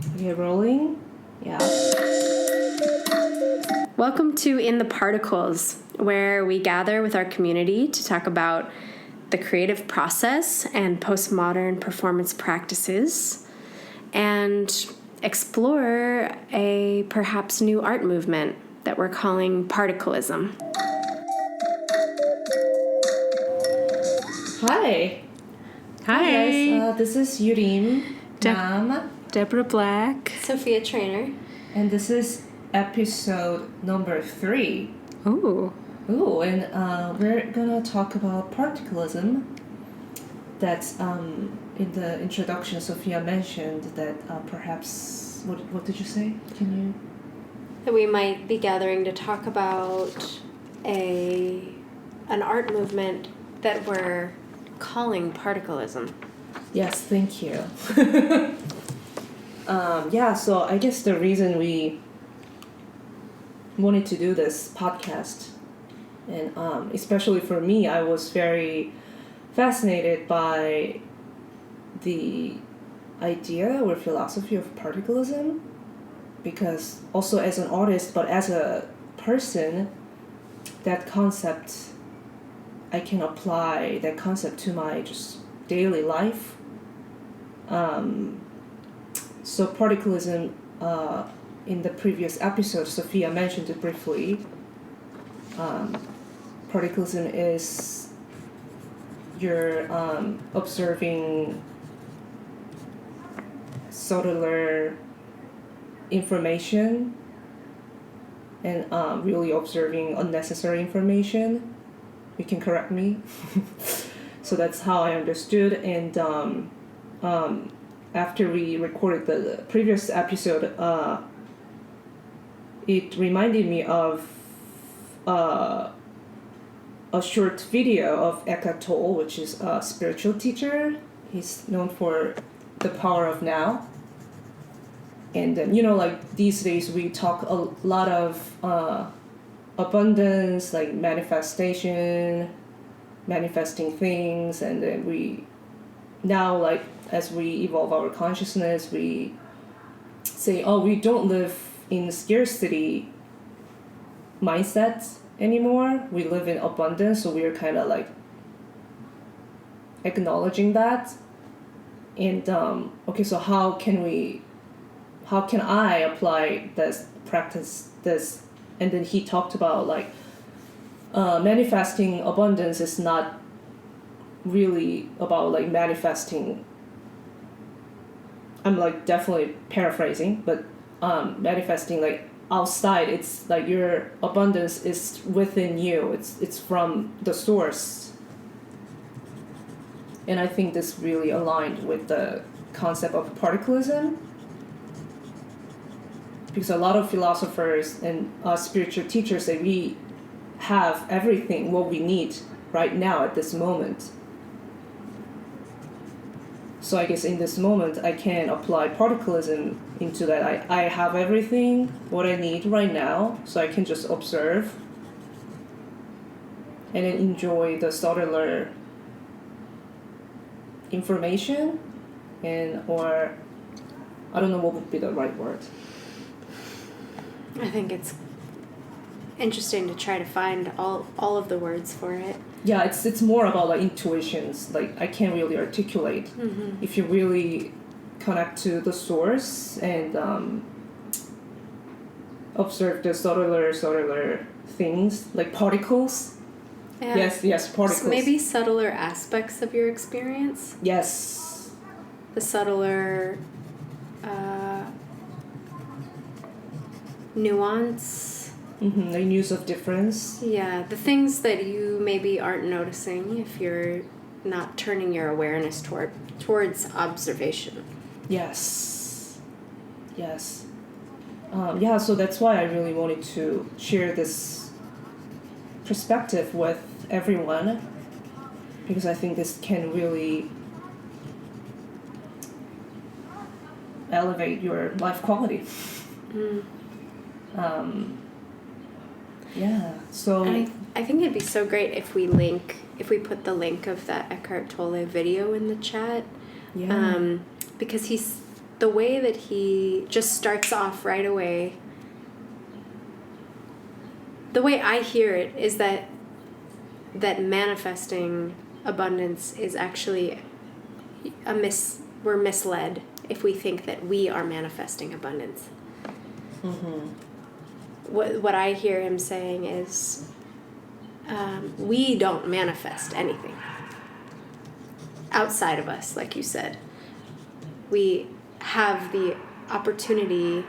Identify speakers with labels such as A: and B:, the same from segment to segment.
A: Okay, rolling. Yeah.
B: Welcome to In the Particles, where we gather with our community to talk about the creative process and postmodern performance practices and explore a perhaps new art movement that we're calling Particlism.
A: Hi.
C: Hi.
A: Guys, this is Youlim,
C: Deborah Black.
B: Sophia Treanor.
A: and this is episode number 3.
C: Ooh.
A: And we're gonna talk about Particlism. That's in the introduction, Sophia mentioned that perhaps what did you say? Can you?
B: That we might be gathering to talk about an art movement that we're calling Particlism.
A: Yes, thank you. So I guess the reason we wanted to do this podcast, and especially for me, I was very fascinated by the idea or philosophy of Particlism, because also as an artist, but as a person, that concept, I can apply that concept to my just daily life. So Particlism, in the previous episode, Sophia mentioned it briefly. Particlism is you're observing subtler information and really observing unnecessary information. You can correct me. So that's how I understood. And after we recorded the previous episode, it reminded me of a short video of Eckhart Tolle, which is a spiritual teacher. He's known for the power of now. And like these days we talk a lot of abundance, like manifesting things, and then we now, like, as we evolve our consciousness, we say, we don't live in scarcity mindset anymore. We live in abundance, so we're kind of like acknowledging that. And so how can I apply this, practice this? And then he talked about like manifesting abundance is not really about like manifesting. I'm like definitely paraphrasing, but manifesting like outside. It's like your abundance is within you. It's from the source. And I think this really aligned with the concept of Particlism, because a lot of philosophers and spiritual teachers say we have everything what we need right now at this moment. So I guess in this moment I can apply Particlism into that. I have everything what I need right now, so I can just observe and then enjoy the subtler information, or I don't know what would be the right word.
B: I think it's interesting to try to find all of the words for it.
A: Yeah, it's more about like intuitions. Like I can't really articulate.
B: Mm-hmm.
A: If you really connect to the source and observe the subtler things, like particles.
B: Yeah.
A: Yes, particles.
B: So maybe subtler aspects of your experience.
A: Yes.
B: The subtler nuance.
A: Mm-hmm. The use of difference.
B: Yeah, the things that you maybe aren't noticing if you're not turning your awareness towards observation.
A: Yes. So that's why I really wanted to share this perspective with everyone, because I think this can really elevate your life quality. So
B: and I think it'd be so great if we put the link of that Eckhart Tolle video in the chat.
A: Yeah.
B: Because the way that he just starts off right away, the way I hear it is that manifesting abundance is actually we're misled if we think that we are manifesting abundance.
A: Mm-hmm.
B: What I hear him saying is, we don't manifest anything outside of us, like you said. We have the opportunity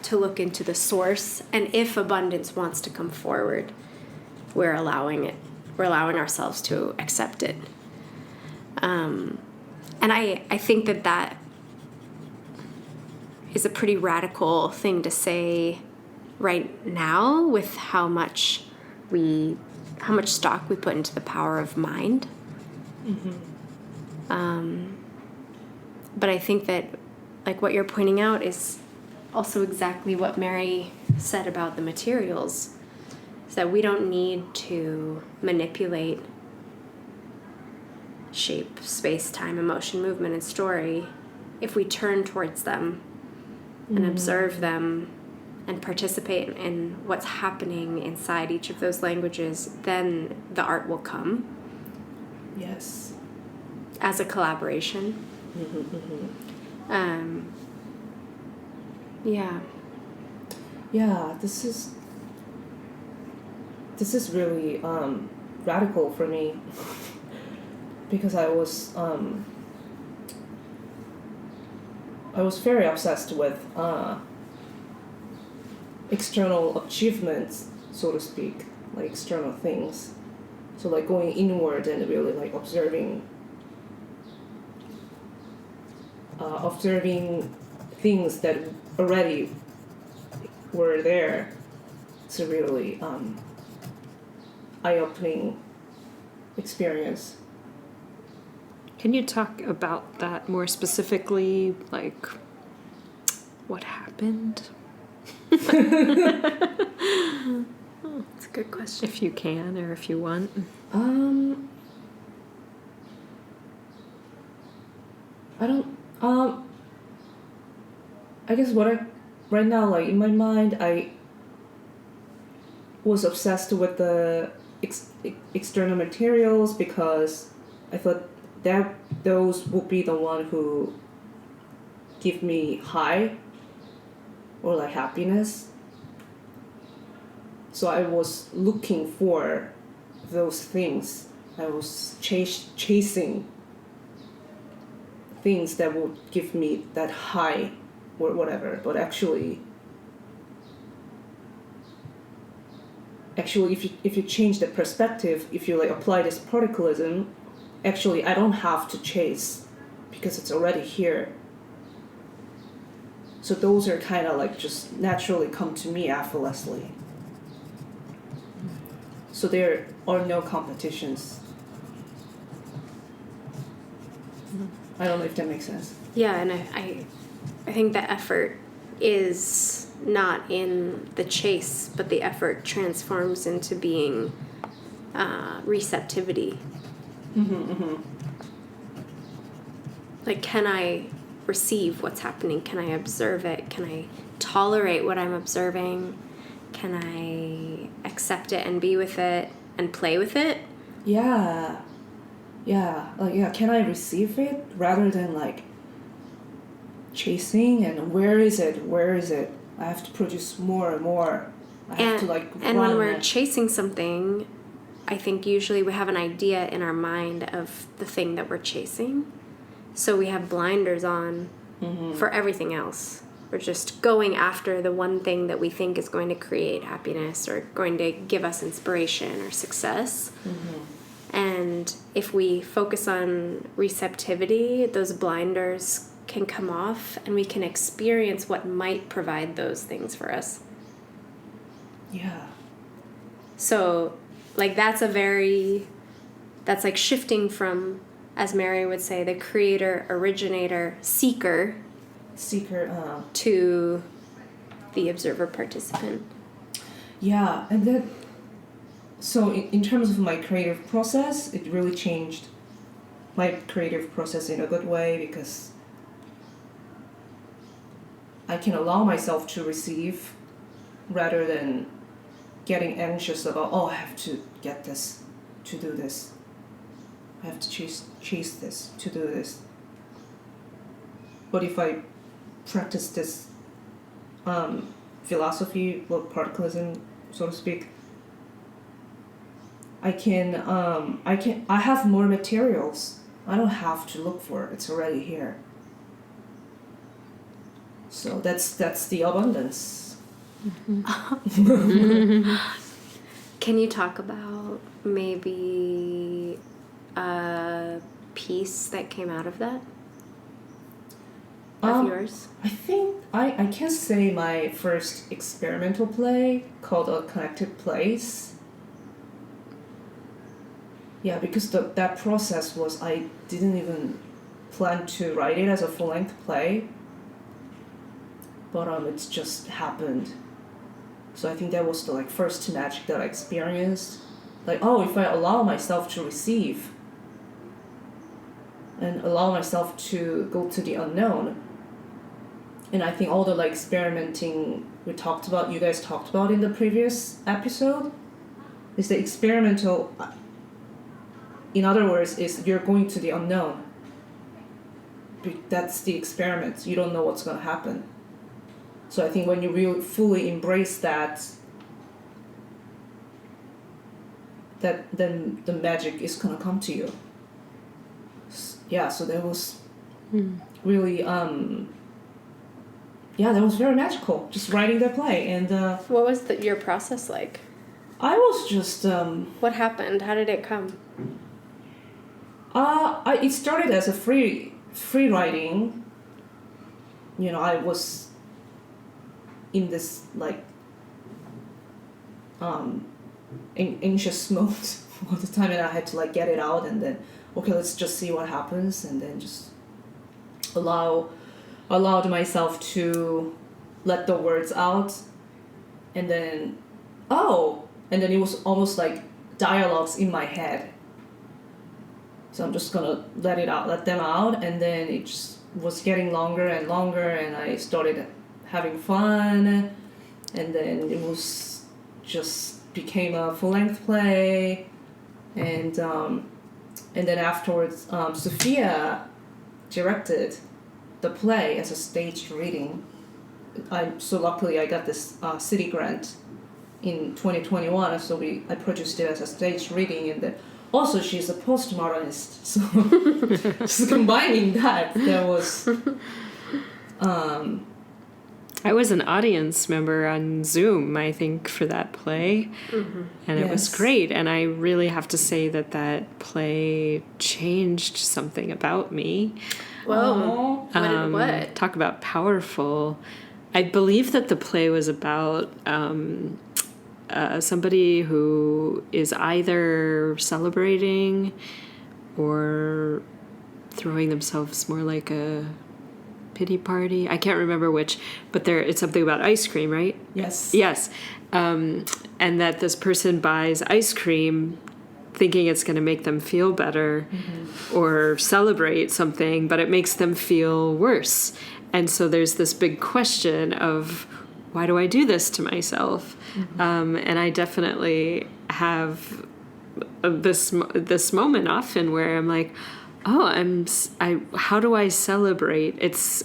B: to look into the source, and if abundance wants to come forward, we're allowing it. We're allowing ourselves to accept it. And I think that is a pretty radical thing to say right now with how much stock we put into the power of mind. Mm-hmm. But I think that, like, what you're pointing out is also exactly what Mary said about the materials, is that we don't need to manipulate shape, space, time, emotion, movement, and story. If we turn towards them and observe them and participate in what's happening inside each of those languages, then the art will come.
A: Yes.
B: As a collaboration. Yeah.
A: Yeah, this is really radical for me because I was very obsessed with external achievements, so to speak, like external things. So like going inward and really like observing things that already were there. It's a really eye-opening experience.
C: Can you talk about that more specifically, like what happened?
B: That's a good question.
C: If you can or if you want.
A: I guess right now, like in my mind, I was obsessed with the external materials because I thought that those would be the one who give me high or like happiness. So I was looking for those things. I was chasing things that would give me that high or whatever. But actually if you change the perspective, if you like apply this particlism, actually I don't have to chase because it's already here. So those are kind of like just naturally come to me effortlessly. So there are no competitions. I don't know if that makes sense.
B: Yeah, and I think the effort is not in the chase, but the effort transforms into being receptivity. Like, can I receive what's happening? Can I observe it? Can I tolerate what I'm observing? Can I accept it and be with it and play with it?
A: Yeah. Can I receive it rather than like chasing and where is it? I have to produce more and more.
B: And when we're chasing something, I think usually we have an idea in our mind of the thing that we're chasing. So we have blinders on for everything else. We're just going after the one thing that we think is going to create happiness or going to give us inspiration or success. And if we focus on receptivity, those blinders can come off and we can experience what might provide those things for us.
A: Yeah.
B: So, like, that's like shifting from, as Mary would say, the creator, originator, seeker to the observer participant.
A: Yeah, and then so in terms of my creative process, it really changed my creative process in a good way because I can allow myself to receive rather than getting anxious about, oh, I have to get this, to do this. I have to chase this, to do this. But if I practice this philosophy, or particlism, so to speak, I have more materials. I don't have to look for it. It's already here. So that's the abundance.
B: Mm-hmm. Can you talk about maybe a piece that came out of that? Of yours?
A: I think I can say my first experimental play called A Connected Place. Yeah, because that process was, I didn't even plan to write it as a full-length play, but it just happened. So I think that was the first magic that I experienced. If I allow myself to receive and allow myself to go to the unknown. And I think all the experimenting you guys talked about in the previous episode, is the experimental. In other words, is you're going to the unknown. That's the experiment. You don't know what's going to happen. So I think when you really fully embrace that, then the magic is going to come to you. Yeah, so that was really, that was very magical, just writing that play. And
B: what was your process like?
A: I was just...
B: what happened? How did it come?
A: It started as a free writing. I was in this anxious mode all the time, and I had to get it out, and then okay, let's just see what happens, and then just allowed myself to let the words out, and then it was almost like dialogues in my head. So I'm just gonna let them out, and then it just was getting longer and longer, and I started having fun, and then it was just became a full-length play, and then afterwards, Sophia directed the play as a staged reading. So luckily I got this city grant in 2021, so I produced it as a staged reading, and then also she's a postmodernist, so just combining that was
C: I was an audience member on Zoom, I think, for that play, and it was great, and I really have to say that play changed something about me.
B: Whoa. What?
C: Talk about powerful. I believe that the play was about somebody who is either celebrating or throwing themselves more like a pity party. I can't remember which, but it's something about ice cream, right?
A: Yes.
C: Yes. And that this person buys ice cream thinking it's going to make them feel better or celebrate something, but it makes them feel worse. And so there's this big question of, why do I do this to myself? And I definitely have this moment often where I'm like, how do I celebrate? It's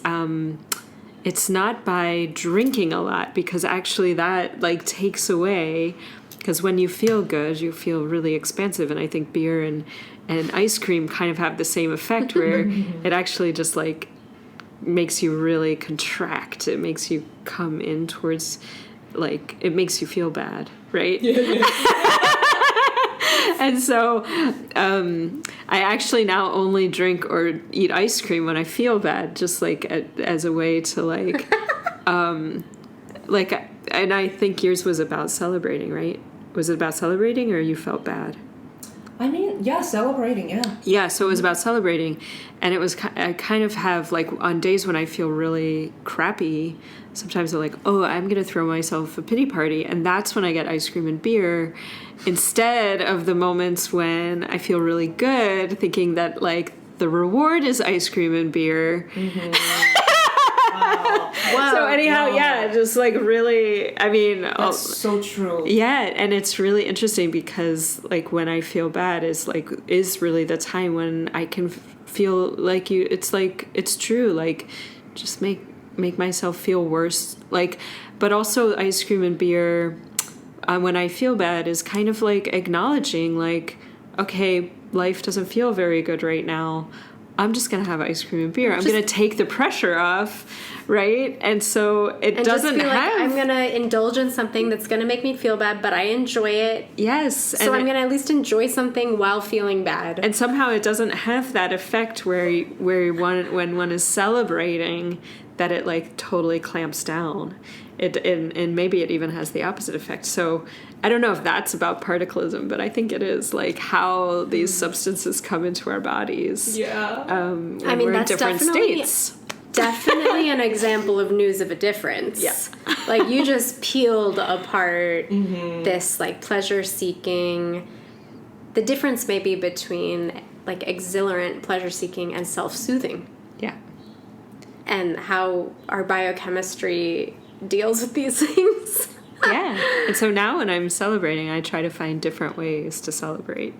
C: not by drinking a lot, because actually that takes away, because when you feel good, you feel really expansive. And I think beer and ice cream kind of have the same effect, where it actually just makes you really contract. It makes you come in towards, it makes you feel bad, right? Yeah. And so I actually now only drink or eat ice cream when I feel bad, just as a way to and I think yours was about celebrating, right? Was it about celebrating, or you felt bad?
A: I mean, yeah, celebrating, yeah.
C: Yeah, so it was about celebrating, and it was, I kind of have, on days when I feel really crappy, sometimes I'm like, I'm going to throw myself a pity party, and that's when I get ice cream and beer, instead of the moments when I feel really good, thinking that, the reward is ice cream and beer.
A: Wow.
C: So just like really, I mean,
A: That's so true.
C: yeah, and it's really interesting because like when I feel bad is really the time when I can feel like it's like, it's true, like just make myself feel worse, like, but also ice cream and beer when I feel bad is kind of like acknowledging like, okay, life doesn't feel very good right now. I'm just going to have ice cream and beer. I'm going to take the pressure off, right? And so it doesn't have...
B: Like, I'm going to indulge in something that's going to make me feel bad, but I enjoy it.
C: Yes.
B: So I'm going to at least enjoy something while feeling bad.
C: And somehow it doesn't have that effect when one is celebrating that it like totally clamps down. And maybe it even has the opposite effect. So I don't know if that's about particlism, but I think it is like how these substances come into our bodies.
A: Yeah.
C: When we're in different states.
B: Definitely an example of news of a difference.
C: Yeah.
B: Like you just peeled apart this like pleasure seeking. The difference maybe between like exhilarant pleasure seeking and self-soothing.
C: Yeah.
B: And how our biochemistry deals with these things.
C: Yeah. And so now when I'm celebrating, I try to find different ways to celebrate.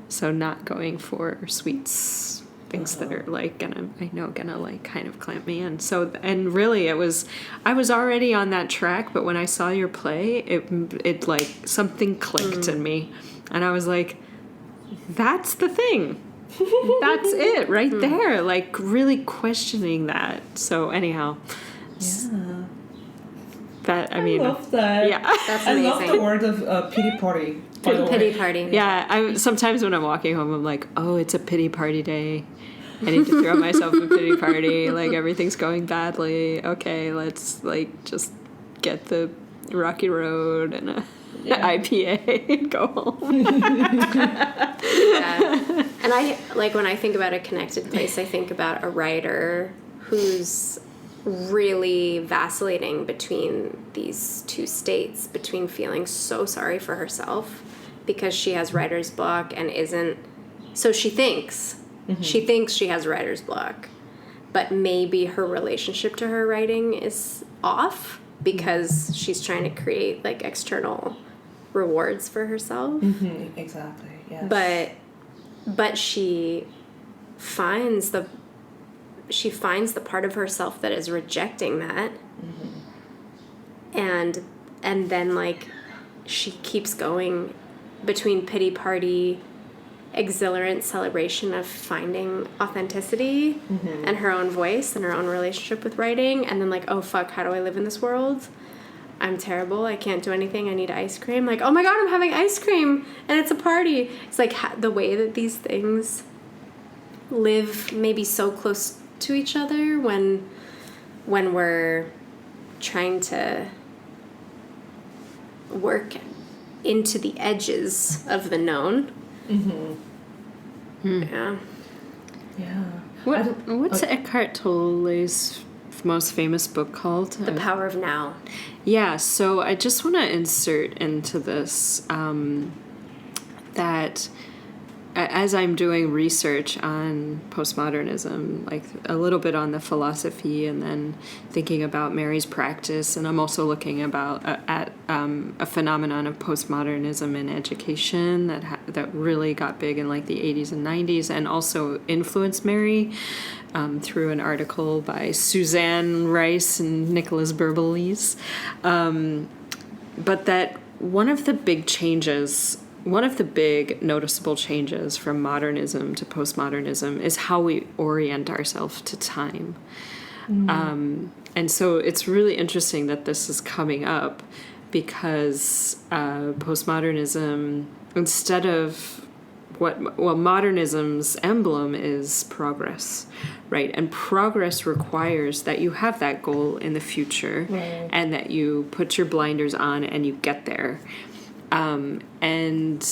C: So not going for sweets, things that are like gonna like kind of clamp me in. So, and really I was already on that track, but when I saw your play, it like something clicked in me. And I was like, that's the thing. That's it right there. Like really questioning that. So anyhow.
A: Yeah.
C: That, I mean,
A: love that.
C: Yeah.
B: That's
A: I
B: amazing.
A: love the word of pity party. by the way.
B: Pity party.
C: Yeah, sometimes when I'm walking home, I'm like, oh, it's a pity party day. I need to throw myself a pity party. Like, everything's going badly. Okay, let's, like, just get the rocky road and a IPA and go home.
B: Yeah. And I, like, when I think about a connected place, I think about a writer who's really vacillating between these two states, between feeling so sorry for herself because she has writer's block and isn't, so she thinks she has writer's block, but maybe her relationship to her writing is off because she's trying to create like external rewards for herself.
A: Exactly. Yes.
B: But she finds the part of herself that is rejecting that, and then like she keeps going between pity party, exhilarant celebration of finding authenticity and her own voice and her own relationship with writing, and then like, oh fuck, how do I live in this world? I'm terrible, I can't do anything, I need ice cream. Like, oh my god, I'm having ice cream and it's a party. It's like the way that these things live maybe so close to each other when we're trying to work into the edges of the known. Yeah.
C: What's Eckhart Tolle's most famous book called?
B: The Power of Now.
C: Yeah, so I just want to insert into this that as I'm doing research on postmodernism, like a little bit on the philosophy and then thinking about Mary's practice, and I'm also looking at a phenomenon of postmodernism in education that really got big in like the 80s and 90s and also influenced Mary through an article by Suzanne Rice and Nicholas Berbelis. But that one of the big noticeable changes from modernism to postmodernism is how we orient ourselves to time. And so it's really interesting that this is coming up because postmodernism, instead of modernism's emblem is progress, right? And progress requires that you have that goal in the future, right, and that you put your blinders on and you get there. And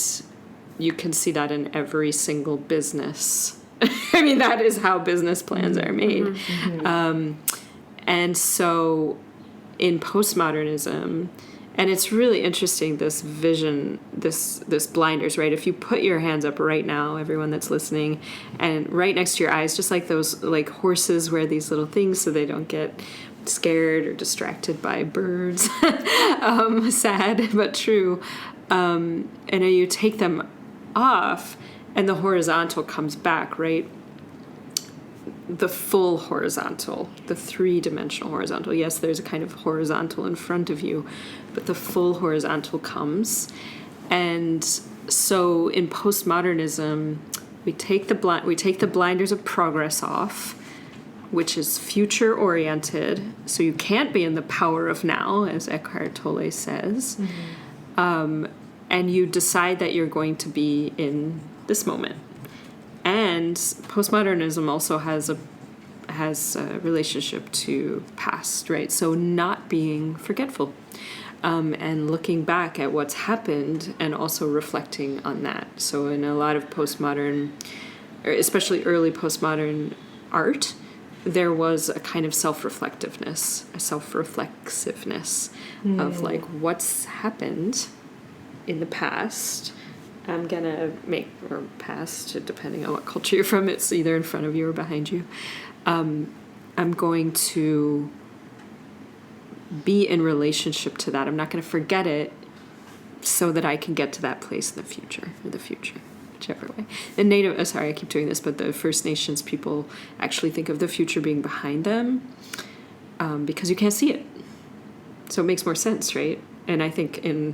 C: you can see that in every single business. I mean, that is how business plans are made. And so in postmodernism, and it's really interesting, this vision, this blinders, right? If you put your hands up right now, everyone that's listening, and right next to your eyes, just like those like horses wear these little things so they don't get scared or distracted by birds. Sad but true. And then you take them off, and the horizontal comes back, right? The full horizontal, the 3-dimensional horizontal. Yes, there's a kind of horizontal in front of you, but the full horizontal comes. And so in postmodernism, we take the blinders of progress off, which is future oriented. So you can't be in the power of now, as Eckhart Tolle says. Mm-hmm. And you decide that you're going to be in this moment. And postmodernism also has a relationship to past, right? So not being forgetful, and looking back at what's happened and also reflecting on that. So in a lot of postmodern, or especially early postmodern art, there was a kind of self-reflectiveness of like what's happened in the past. I'm gonna make, or past, depending on what culture you're from, it's either in front of you or behind you. I'm going to be in relationship to that. I'm not going to forget it so that I can get to that place in the future, whichever way. The sorry, I keep doing this, but the First Nations people actually think of the future being behind them, because you can't see it. So it makes more sense, right? And I think in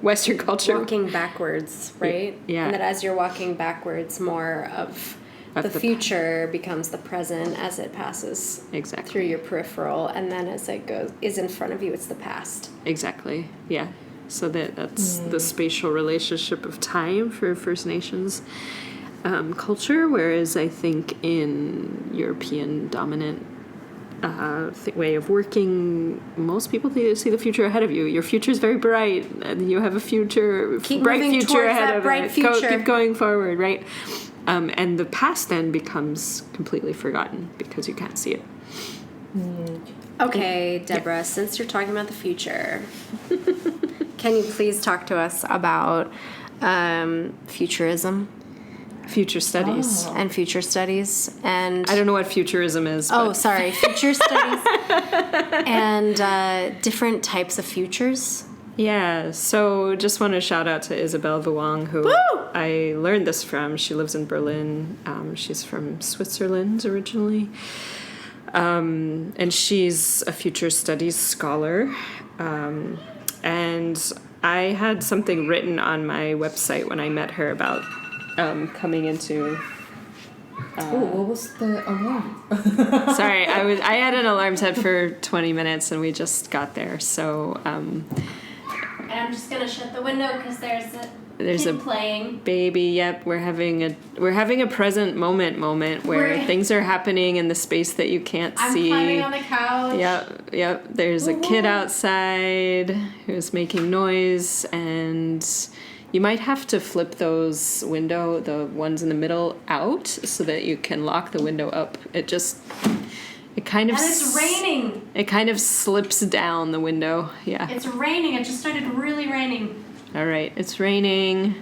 C: Western culture,
B: walking backwards, right?
C: Yeah.
B: And that as you're walking backwards, more of the future becomes the present as it passes through your peripheral, and then as it is in front of you, it's the past.
C: Exactly. Yeah. So that's the spatial relationship of time for First Nations culture, whereas I think in European dominant way of working, most people see the future ahead of you. Your future is very bright, and you have a bright future ahead of it. Keep going forward, right? And the past then becomes completely forgotten because you can't see it.
B: Okay, Deborah, since you're talking about the future, can you please talk to us about futurism?
C: Future studies.
B: And future studies. And
C: I don't know what futurism is.
B: Oh, sorry. Future studies. And different types of futures. Yeah.
C: So just want to shout out to Isabelle Vuong, who I learned this from. She lives in Berlin. She's from Switzerland originally. And she's a future studies scholar. And I had something written on my website when I met her about coming into.
A: What was the alarm?
C: Sorry, I had an alarm set for 20 minutes and we just got there. So.
B: And I'm just gonna shut the window because there's a playing
C: baby. Yep, we're having a present moment where things are happening in the space that you can't see.
B: I'm climbing on the couch.
C: Yep. There's a kid outside who's making noise, and you might have to flip the ones in the middle out so that you can lock the window up. And
B: it's raining.
C: It kind of slips down the window. Yeah.
B: It's raining. It just started really raining.
C: All right. It's raining.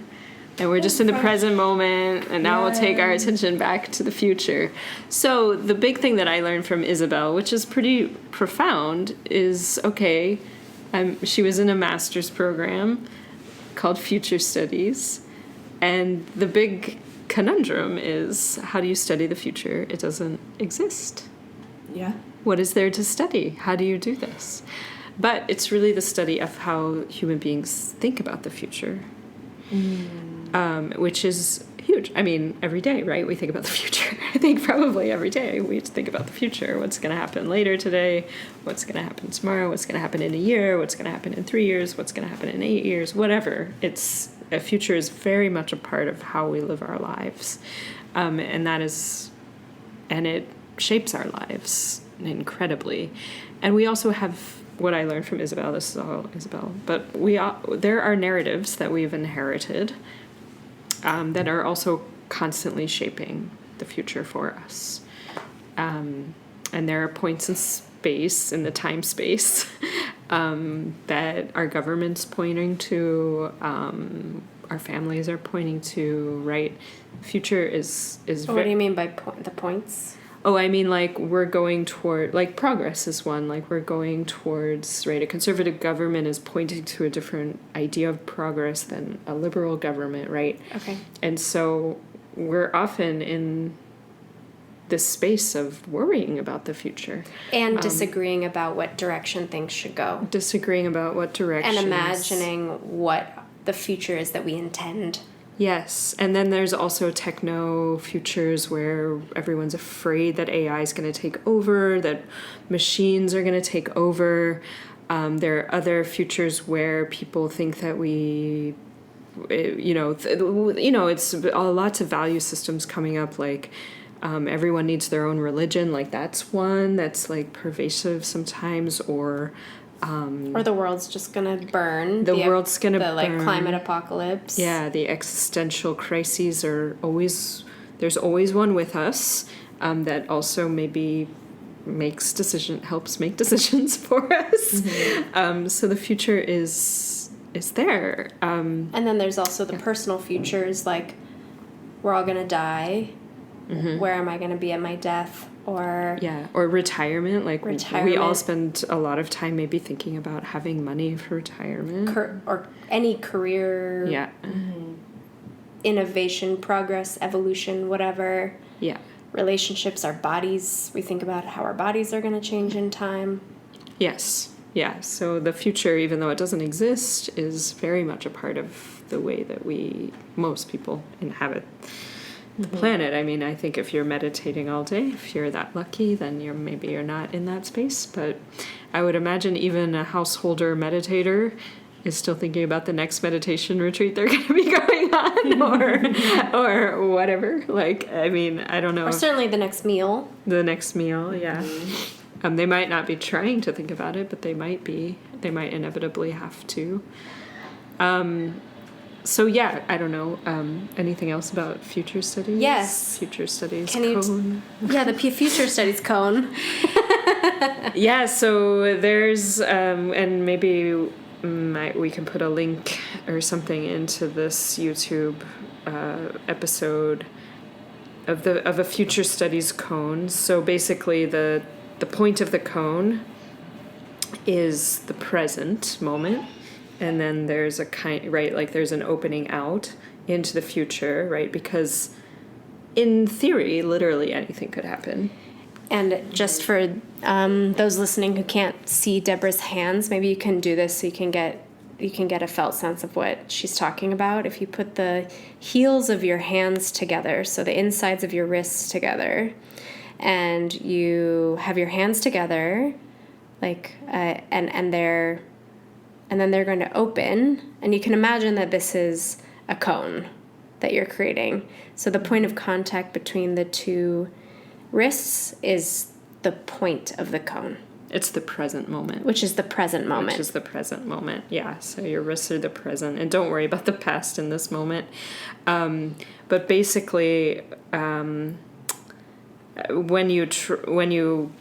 C: And we're just in the present moment. And now we'll take our attention back to the future. So the big thing that I learned from Isabelle, which is pretty profound, is, she was in a master's program called Future Studies. And the big conundrum is, how do you study the future? It doesn't exist.
A: Yeah.
C: What is there to study? How do you do this? But it's really the study of how human beings think about the future, which is huge. I mean, every day, right? We think about the future. I think probably every day we think about the future. What's going to happen later today? What's going to happen tomorrow? What's going to happen in a year? What's going to happen in 3 years? What's going to happen in 8 years? Whatever. A future is very much a part of how we live our lives. And it shapes our lives incredibly. And we also have what I learned from Isabelle. This is all Isabelle. But there are narratives that we've inherited that are also constantly shaping the future for us. And there are points in space, in the time space, that our government's pointing to, our families are pointing to, right? Future is
B: What do you mean by the points?
C: Oh, I mean, like, we're going toward, like, progress is one. Like, we're going towards, right, a conservative government is pointing to a different idea of progress than a liberal government, right?
B: Okay.
C: And so we're often in this space of worrying about the future.
B: And disagreeing about what direction things should go.
C: Disagreeing about what direction.
B: And imagining what the future is that we intend.
C: Yes, and then there's also techno futures where everyone's afraid that AI is going to take over, that machines are going to take over. There are other futures where people think that we, it's lots of value systems coming up, like everyone needs their own religion, like that's one that's like pervasive sometimes, or
B: the world's just gonna burn.
C: The world's gonna burn.
B: Like climate apocalypse.
C: Yeah, the existential crises are always, there's always one with us that also maybe helps make decisions for us. Mm-hmm. So the future is there.
B: And then there's also the personal futures, like we're all gonna die. Mm-hmm. Where am I gonna be at my death? Or
C: retirement. Like we all spend a lot of time maybe thinking about having money for retirement.
B: Or any career.
C: Yeah.
B: Mm-hmm. Innovation, progress, evolution, whatever.
C: Yeah.
B: Relationships, our bodies. We think about how our bodies are going to change in time.
C: Yes. Yeah. So the future, even though it doesn't exist, is very much a part of the way that most people inhabit the planet. I mean, I think if you're meditating all day, if you're that lucky, then you're not in that space. But I would imagine even a householder meditator is still thinking about the next meditation retreat they're going to be going on, or whatever. Like, I mean, I don't know.
B: Or certainly the next meal.
C: The next meal, yeah. Mm-hmm. They might not be trying to think about it, but they might be. They might inevitably have to. So yeah, I don't know. Anything else about future studies?
B: Yes.
C: Future studies cone.
B: The future studies cone.
C: Yeah, so there's, and maybe we can put a link or something into this YouTube episode of a future studies cone. So basically the point of the cone is the present moment. And then there's there's an opening out into the future, right? Because in theory, literally anything could happen.
B: And just for those listening who can't see Deborah's hands, maybe you can do this so you can get a felt sense of what she's talking about. If you put the heels of your hands together, so the insides of your wrists together, and you have your hands together, and then they're going to open, and you can imagine that this is a cone that you're creating. So the point of contact between the two wrists is the point of the cone.
C: It's the present moment.
B: Which is the present moment.
C: Yeah, so your wrists are the present. And don't worry about the past in this moment. But basically, when you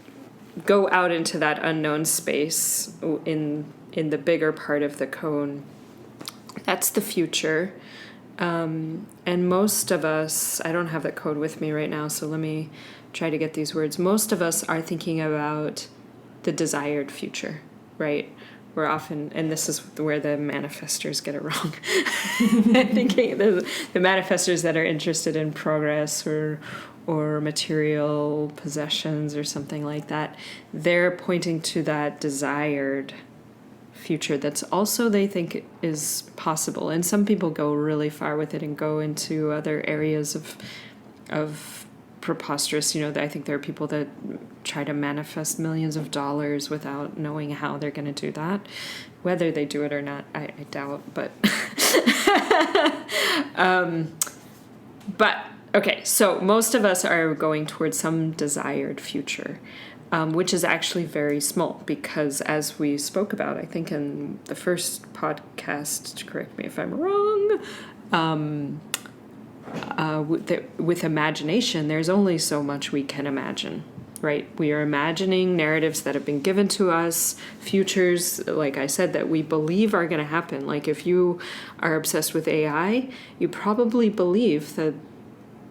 C: go out into that unknown space in the bigger part of the cone, that's the future. And most of us, I don't have that code with me right now, so let me try to get these words. Most of us are thinking about the desired future, right? We're often, and this is where the manifestors get it wrong. Thinking the manifestors that are interested in progress or material possessions or something like that, they're pointing to that desired future that's also they think is possible. And some people go really far with it and go into other areas of preposterous, I think there are people that try to manifest millions of dollars without knowing how they're going to do that. Whether they do it or not, I doubt, but okay, so most of us are going towards some desired future. Which is actually very small because, as we spoke about, I think in the first podcast, correct me if I'm wrong, with imagination, there's only so much we can imagine, right? We are imagining narratives that have been given to us, futures, like I said, that we believe are going to happen. Like if you are obsessed with AI, you probably believe that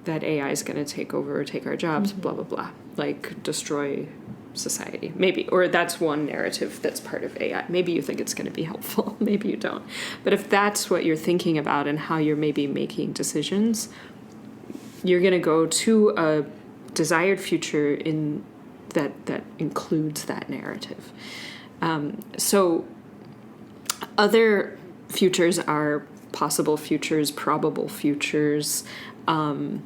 C: AI is going to take over or take our jobs, blah, blah, blah. like destroy society, maybe, or that's one narrative that's part of AI. Maybe you think it's going to be helpful, maybe you don't. But if that's what you're thinking about and how you're maybe making decisions, you're going to go to a desired future in that includes that narrative. So other futures are possible futures, probable futures, and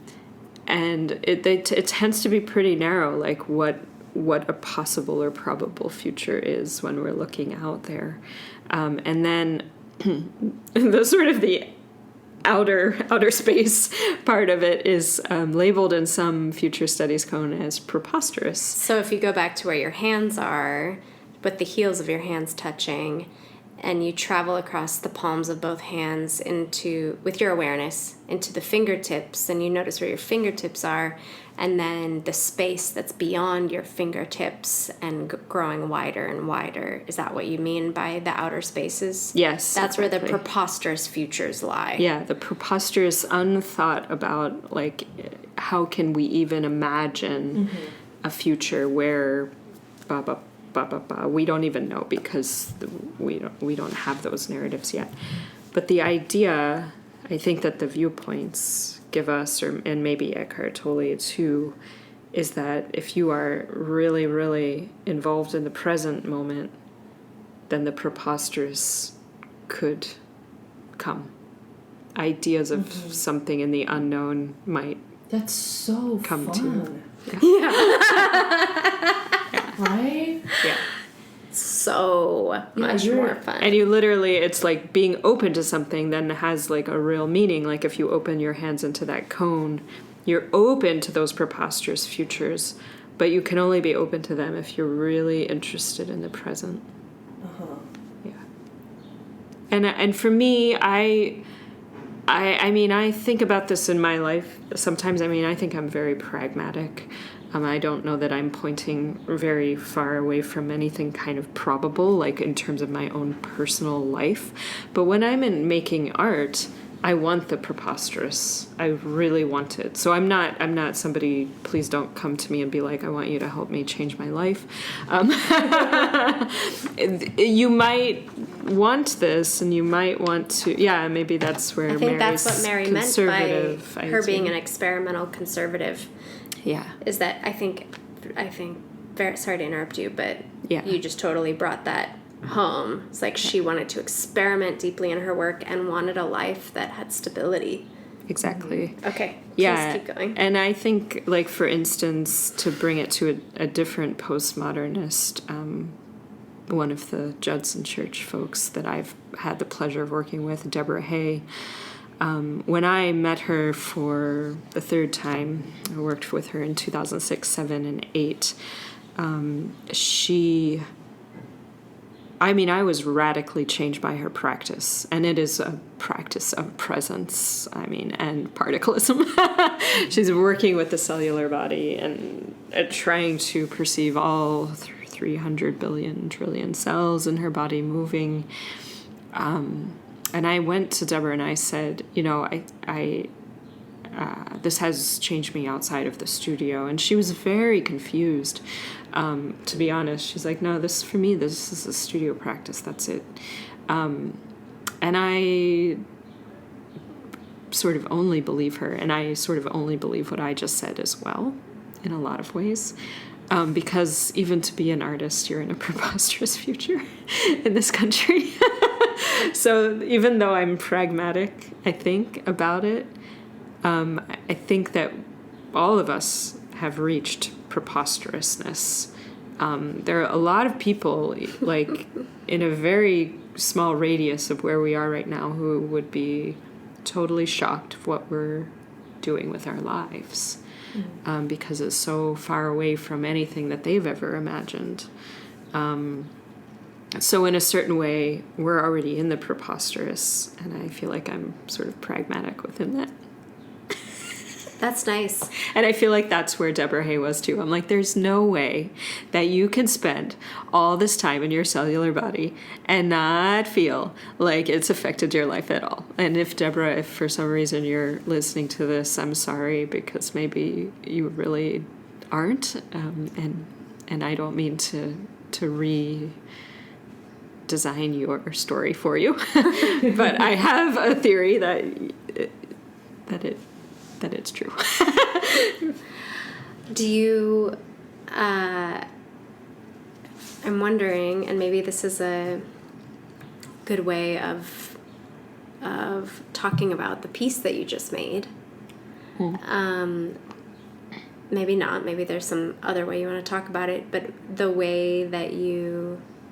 C: it tends to be pretty narrow, like what a possible or probable future is when we're looking out there. And then the sort of the outer space part of it is labeled in some future studies cone as preposterous.
B: So if you go back to where your hands are, with the heels of your hands touching, and you travel across the palms of both hands with your awareness into the fingertips, and you notice where your fingertips are, and then the space that's beyond your fingertips and growing wider and wider. Is that what you mean by the outer spaces?
C: Yes.
B: That's
C: exactly.
B: where the preposterous futures lie.
C: Yeah, the preposterous, unthought about, like, how can we even imagine a future where we don't even know, because we don't have those narratives yet. But the idea, I think, that the viewpoints give us, and maybe Eckhart Tolle too, is that if you are really, really involved in the present moment, then the preposterous could come. Ideas of something in the unknown might
A: That's so
C: come
A: fun.
C: to you.
A: Right?
C: Yeah.
B: So much more fun.
C: And you literally, it's like being open to something then has like a real meaning. Like if you open your hands into that cone, you're open to those preposterous futures, but you can only be open to them if you're really interested in the present. Yeah. And for me, I mean, I think about this in my life sometimes. I mean, I think I'm very pragmatic. I don't know that I'm pointing very far away from anything kind of probable, like in terms of my own personal life. But when I'm making art, I want the preposterous. I really want it. So I'm not somebody, please don't come to me and be like, I want you to help me change my life. You might want this, and you might want to, maybe that's where
B: I think
C: Mary's
B: that's what Mary meant by her
C: idea.
B: being an experimental conservative.
C: Yeah.
B: Is that I think very sorry to interrupt you, but
C: Yeah.
B: you just totally brought that home. It's like she wanted to experiment deeply in her work and wanted a life that had stability.
C: Exactly.
B: Okay. Please keep going.
C: And I think, like, for instance, to bring it to a different postmodernist, one of the Judson Church folks that I've had the pleasure of working with, Deborah Hay, when I met her for the third time, I worked with her in 2006, 7, and 8, I was radically changed by her practice, and it is a practice of presence, and particlism. She's working with the cellular body and trying to perceive all 300 billion trillion cells in her body moving. And I went to Deborah and I said, this has changed me outside of the studio. And she was very confused, to be honest. She's like, no, this is a studio practice. That's it. And I sort of only believe her. And I sort of only believe what I just said as well, in a lot of ways. Because even to be an artist, you're in a preposterous future in this country. So even though I'm pragmatic, I think, about it, I think that all of us have reached preposterousness. There are a lot of people, like, in a very small radius of where we are right now, who would be totally shocked of what we're doing with our lives, because it's so far away from anything that they've ever imagined. So in a certain way, we're already in the preposterous, and I feel like I'm sort of pragmatic within that.
B: That's nice.
C: And I feel like that's where Deborah Hay was too. I'm like, there's no way that you can spend all this time in your cellular body and not feel like it's affected your life at all. And if Deborah, if for some reason you're listening to this, I'm sorry, because maybe you really aren't, and I don't mean to redesign your story for you, but I have a theory that it's true.
B: Do you? I'm wondering, and maybe this is a good way of talking about the piece that you just made. Maybe not. Maybe there's some other way you want to talk about it. But the way that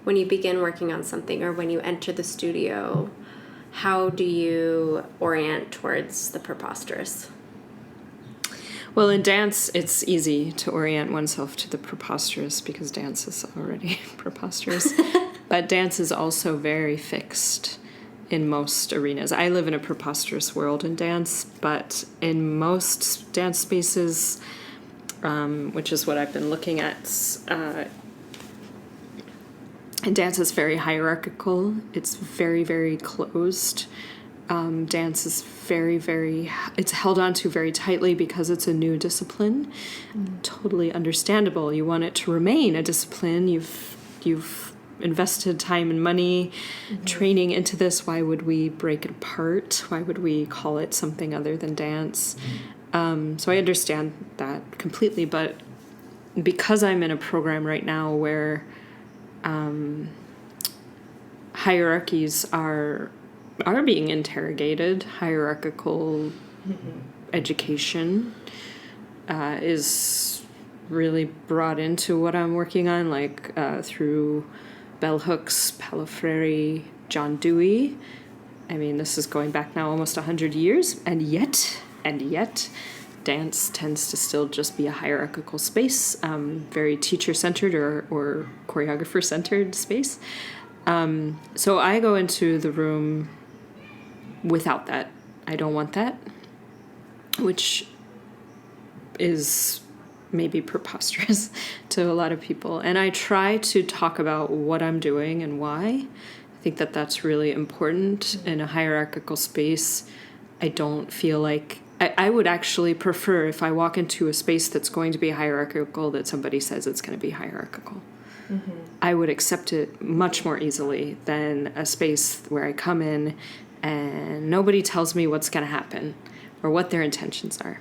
B: when you begin working on something or when you enter the studio, how do you orient towards the preposterous?
C: Well, in dance, it's easy to orient oneself to the preposterous because dance is already preposterous. But dance is also very fixed in most arenas. I live in a preposterous world in dance, but in most dance spaces, which is what I've been looking at, dance is very hierarchical. It's very, very closed. Dance is it's held on to very tightly because it's a new discipline. Totally understandable. You want it to remain a discipline. You've invested time and money training into this. Why would we break it apart? Why would we call it something other than dance? So I understand that completely, but because I'm in a program right now where hierarchies are being interrogated, hierarchical education is really brought into what I'm working on, like through bell hooks, Paolo Freire, John Dewey. I mean, this is going back now almost 100 years, and yet, dance tends to still just be a hierarchical space, very teacher-centered or choreographer-centered space. So I go into the room without that. I don't want that, which is maybe preposterous to a lot of people. And I try to talk about what I'm doing and why. I think that that's really important in a hierarchical space. I don't feel like... I would actually prefer if I walk into a space that's going to be hierarchical that somebody says it's going to be hierarchical. I would accept it much more easily than a space where I come in and nobody tells me what's going to happen or what their intentions are.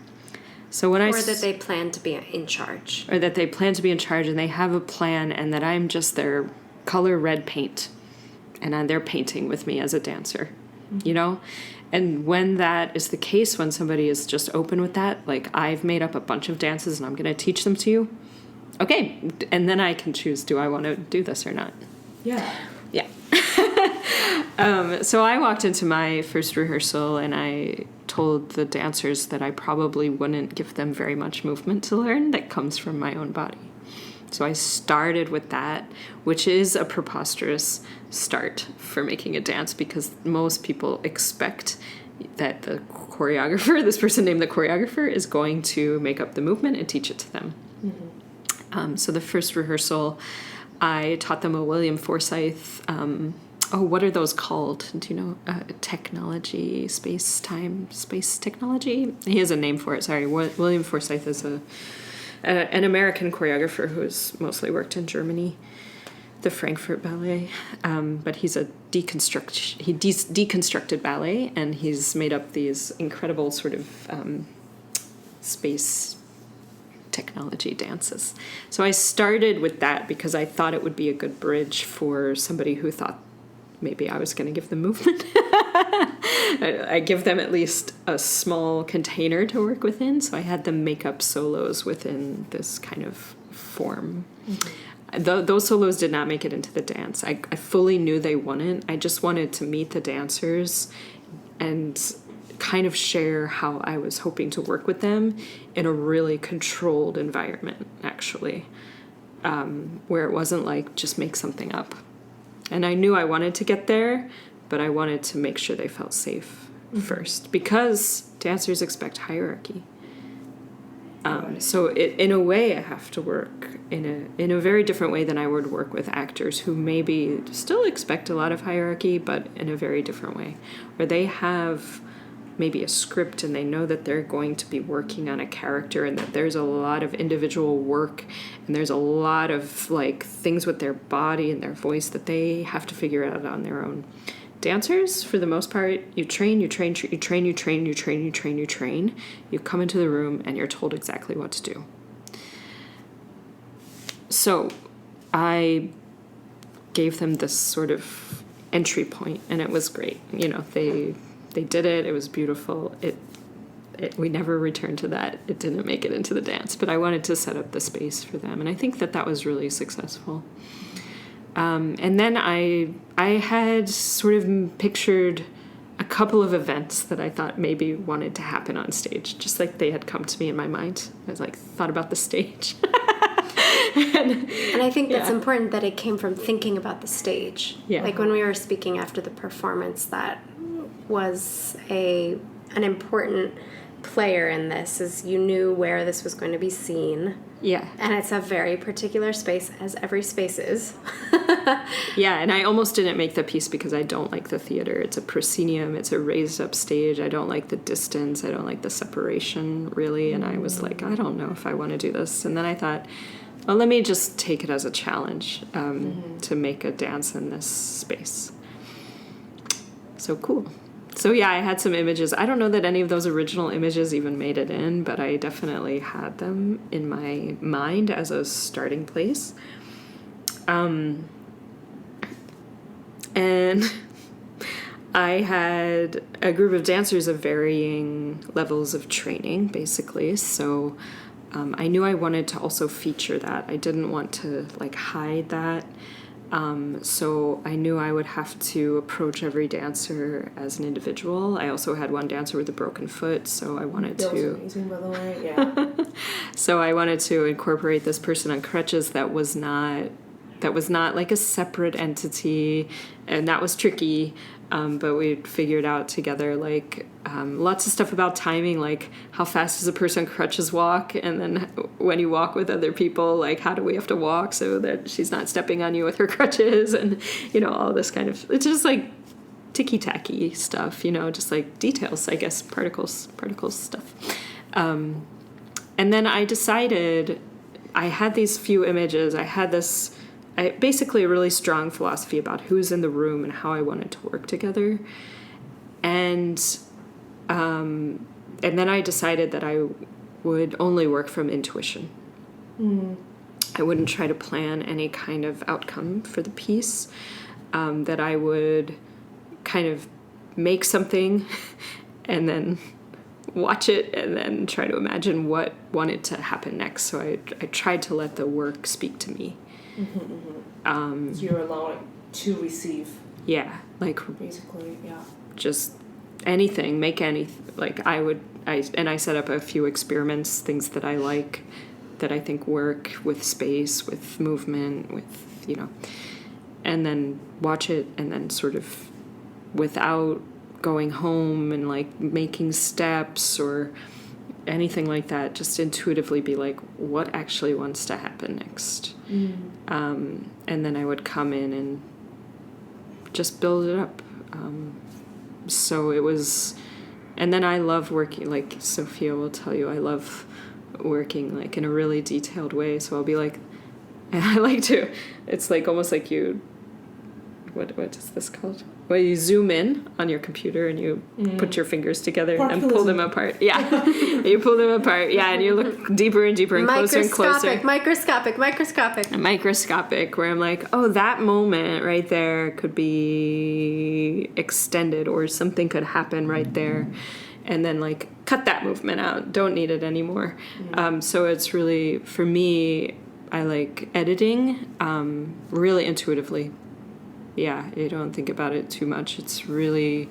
C: So when
B: that they plan to be in charge.
C: Or that they plan to be in charge and they have a plan and that I'm just their color red paint and they're painting with me as a dancer, you know? And when that is the case, when somebody is just open with that, like I've made up a bunch of dances and I'm going to teach them to you, okay, and then I can choose, do I want to do this or not?
A: Yeah.
C: Yeah. So I walked into my first rehearsal and I told the dancers that I probably wouldn't give them very much movement to learn that comes from my own body. So I started with that, which is a preposterous start for making a dance because most people expect that the choreographer, this person named the choreographer, is going to make up the movement and teach it to them. So the first rehearsal, I taught them a William Forsythe. What are those called? Do you know? Technology, space technology? He has a name for it, sorry. William Forsythe is an American choreographer who's mostly worked in Germany, the Frankfurt Ballet. But he's deconstructed ballet, and he's made up these incredible sort of space technology dances. So I started with that because I thought it would be a good bridge for somebody who thought maybe I was going to give them movement. I give them at least a small container to work within, so I had them make up solos within this kind of form. Those solos did not make it into the dance. I fully knew they wouldn't. I just wanted to meet the dancers and kind of share how I was hoping to work with them in a really controlled environment, actually, where it wasn't like just make something up. And I knew I wanted to get there, but I wanted to make sure they felt safe first, because dancers expect hierarchy. So in a way, I have to work in a very different way than I would work with actors who maybe still expect a lot of hierarchy, but in a very different way, where they have maybe a script and they know that they're going to be working on a character and that there's a lot of individual work and there's a lot of like things with their body and their voice that they have to figure out on their own. Dancers, for the most part, you train. You come into the room and you're told exactly what to do. So I gave them this sort of entry point, and it was great. You know, they did it. It was beautiful. We never returned to that. It didn't make it into the dance, but I wanted to set up the space for them, and I think that was really successful. And then I had sort of pictured a couple of events that I thought maybe wanted to happen on stage, just like they had come to me in my mind. I was like, thought about the stage.
B: And I think that's important that it came from thinking about the stage.
C: Yeah.
B: Like when we were speaking after the performance, that was an important player in this, is you knew where this was going to be seen.
C: Yeah.
B: And it's a very particular space, as every space is.
C: Yeah, and I almost didn't make the piece because I don't like the theater. It's a proscenium. It's a raised up stage. I don't like the distance. I don't like the separation, really. And I was like, I don't know if I want to do this. And then I thought, well, let me just take it as a challenge to make a dance in this space. So cool. So yeah, I had some images. I don't know that any of those original images even made it in, but I definitely had them in my mind as a starting place. And I had a group of dancers of varying levels of training, basically. So I knew I wanted to also feature that. I didn't want to like hide that. So I knew I would have to approach every dancer as an individual. I also had one dancer with a broken foot, so I wanted
A: that
C: to...
A: was amazing, by the way, yeah.
C: So I wanted to incorporate this person on crutches that was not like a separate entity, and that was tricky. But we figured out together, like, lots of stuff about timing, like how fast does a person on crutches walk, and then when you walk with other people, like how do we have to walk so that she's not stepping on you with her crutches, and, you know, all this kind of, it's just like ticky-tacky stuff, you know, just like details, I guess, particles stuff. And then I decided, I had these few images, basically a really strong philosophy about who's in the room and how I wanted to work together. And then I decided that I would only work from intuition. I wouldn't try to plan any kind of outcome for the piece, that I would kind of make something and then watch it and then try to imagine what wanted to happen next. So I tried to let the work speak to me.
A: So you're allowing to receive.
C: Yeah, like
A: basically, yeah.
C: Just anything, make anything. Like I set up a few experiments, things that I like, that I think work with space, with movement, with, you know, and then watch it, and then sort of without going home and like making steps or anything like that, just intuitively be like, what actually wants to happen next? And then I would come in and just build it up. So it was, and then I love working, like Sophia will tell you, I love working like in a really detailed way. So I'll be like, and I like to, it's like almost like you, what is this called? Well, you zoom in on your computer and you put your fingers together and pull them apart. Yeah, you pull them apart. Yeah, and you look deeper and deeper and closer and closer.
B: Microscopic.
C: Microscopic, where I'm like, oh, that moment right there could be extended, or something could happen right there. And then like cut that movement out. Don't need it anymore. So it's really, for me, I like editing really intuitively. Yeah, you don't think about it too much. It's really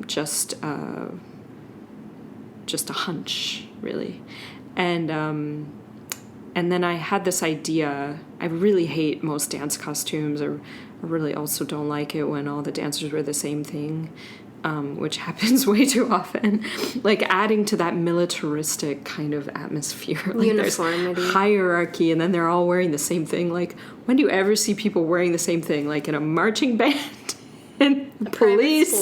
C: just a hunch, really. And then I had this idea. I really hate most dance costumes. I really also don't like it when all the dancers wear the same thing, which happens way too often. Like adding to that militaristic kind of atmosphere. Like
B: Uniformity.
C: There's hierarchy, and then they're all wearing the same thing. Like, when do you ever see people wearing the same thing? Like in a marching band? and police,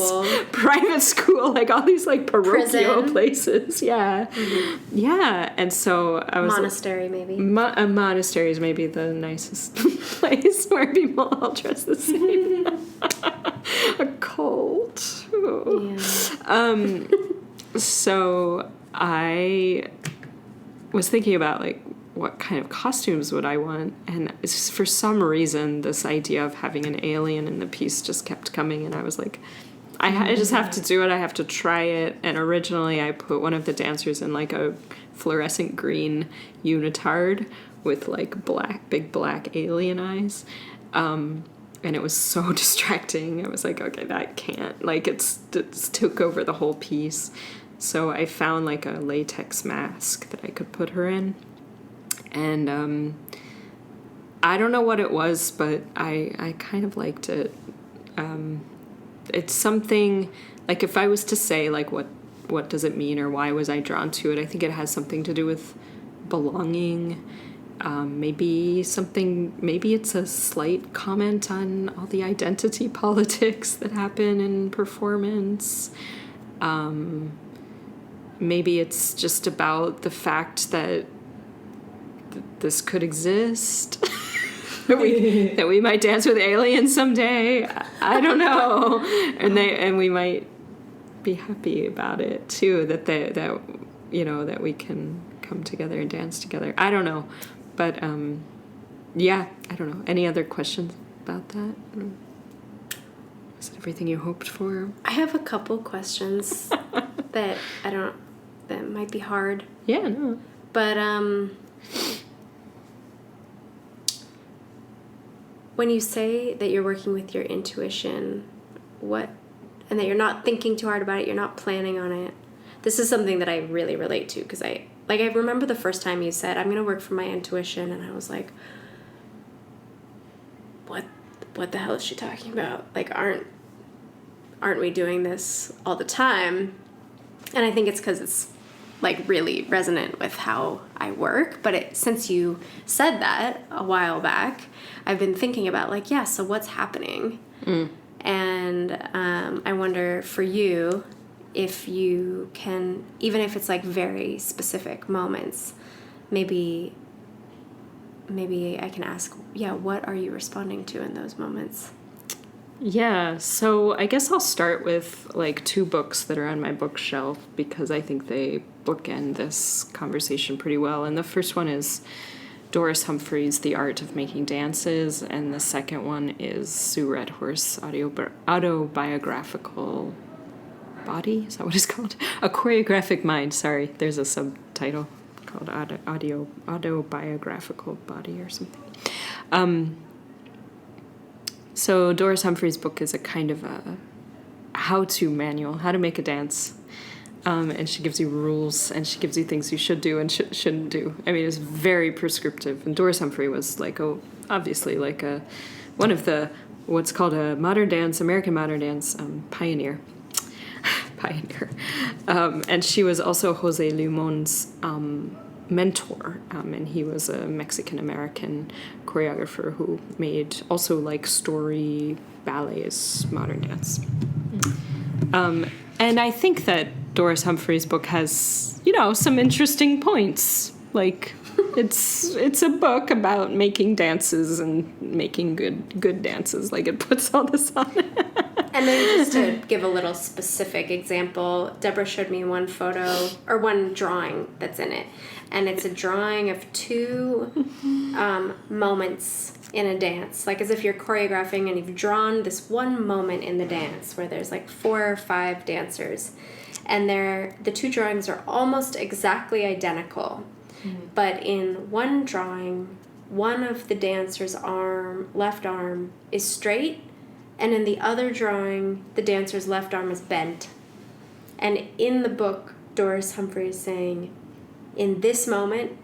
C: private school, like all these like parochial places. Yeah. Mm-hmm. Yeah. And so I was
B: monastery, maybe.
C: A monastery is maybe the nicest place where people all dress the same. A cult. Yeah. So I was thinking about like what kind of costumes would I want, and it's just, for some reason this idea of having an alien in the piece just kept coming, and I was like, I just have to do it, I have to try it. And originally I put one of the dancers in like a fluorescent green unitard with like big black alien eyes, and it was so distracting. I was like, okay, that can't, like it's took over the whole piece. So I found like a latex mask that I could put her in. And I don't know what it was, but I kind of liked it. It's something, like if I was to say, like, what does it mean or why was I drawn to it, I think it has something to do with belonging. Maybe it's a slight comment on all the identity politics that happen in performance. Maybe it's just about the fact that this could exist, that we might dance with aliens someday. I don't know, and we might be happy about it too. That we can come together and dance together. I don't know, but yeah, I don't know. Any other questions about that? Is it everything you hoped for?
B: I have a couple questions that might be hard.
C: Yeah, no.
B: But when you say that you're working with your intuition, and that you're not thinking too hard about it, you're not planning on it. This is something that I really relate to, because I remember the first time you said, I'm going to work for my intuition, and I was like, what the hell is she talking about? Like, aren't we doing this all the time? And I think it's because it's like really resonant with how I work. But since you said that a while back, I've been thinking about like, yeah, so what's happening? And I wonder for you, if you can, even if it's like very specific moments, maybe I can ask, yeah, what are you responding to in those moments?
C: Yeah, so I guess I'll start with like 2 books that are on my bookshelf because I think they bookend this conversation pretty well. And the first one is Doris Humphrey's The Art of Making Dances, and the second one is Sue Rethorst's autobiographical body. Is that what it's called? A Choreographic Mind. Sorry, there's a subtitle called autobiographical body or something. So Doris Humphrey's book is a kind of a how-to manual, how to make a dance. And she gives you rules, and she gives you things you should do and shouldn't do. I mean, it's very prescriptive. And Doris Humphrey was like, obviously like one of the, what's called a American modern dance pioneer. And she was also José Limon's mentor, and he was a Mexican-American choreographer who made also like story ballets, modern dance. And I think that Doris Humphrey's book has, some interesting points. Like, it's a book about making dances and making good dances. Like, it puts all this on it.
B: And maybe just to give a little specific example, Deborah showed me one photo or one drawing that's in it. And it's a drawing of 2 moments in a dance. Like as if you're choreographing and you've drawn this one moment in the dance where there's like 4 or 5 dancers. And the 2 drawings are almost exactly identical. Mm-hmm. But in one drawing, one of the dancer's left arm is straight. And in the other drawing, the dancer's left arm is bent. And in the book, Doris Humphrey is saying, in this moment,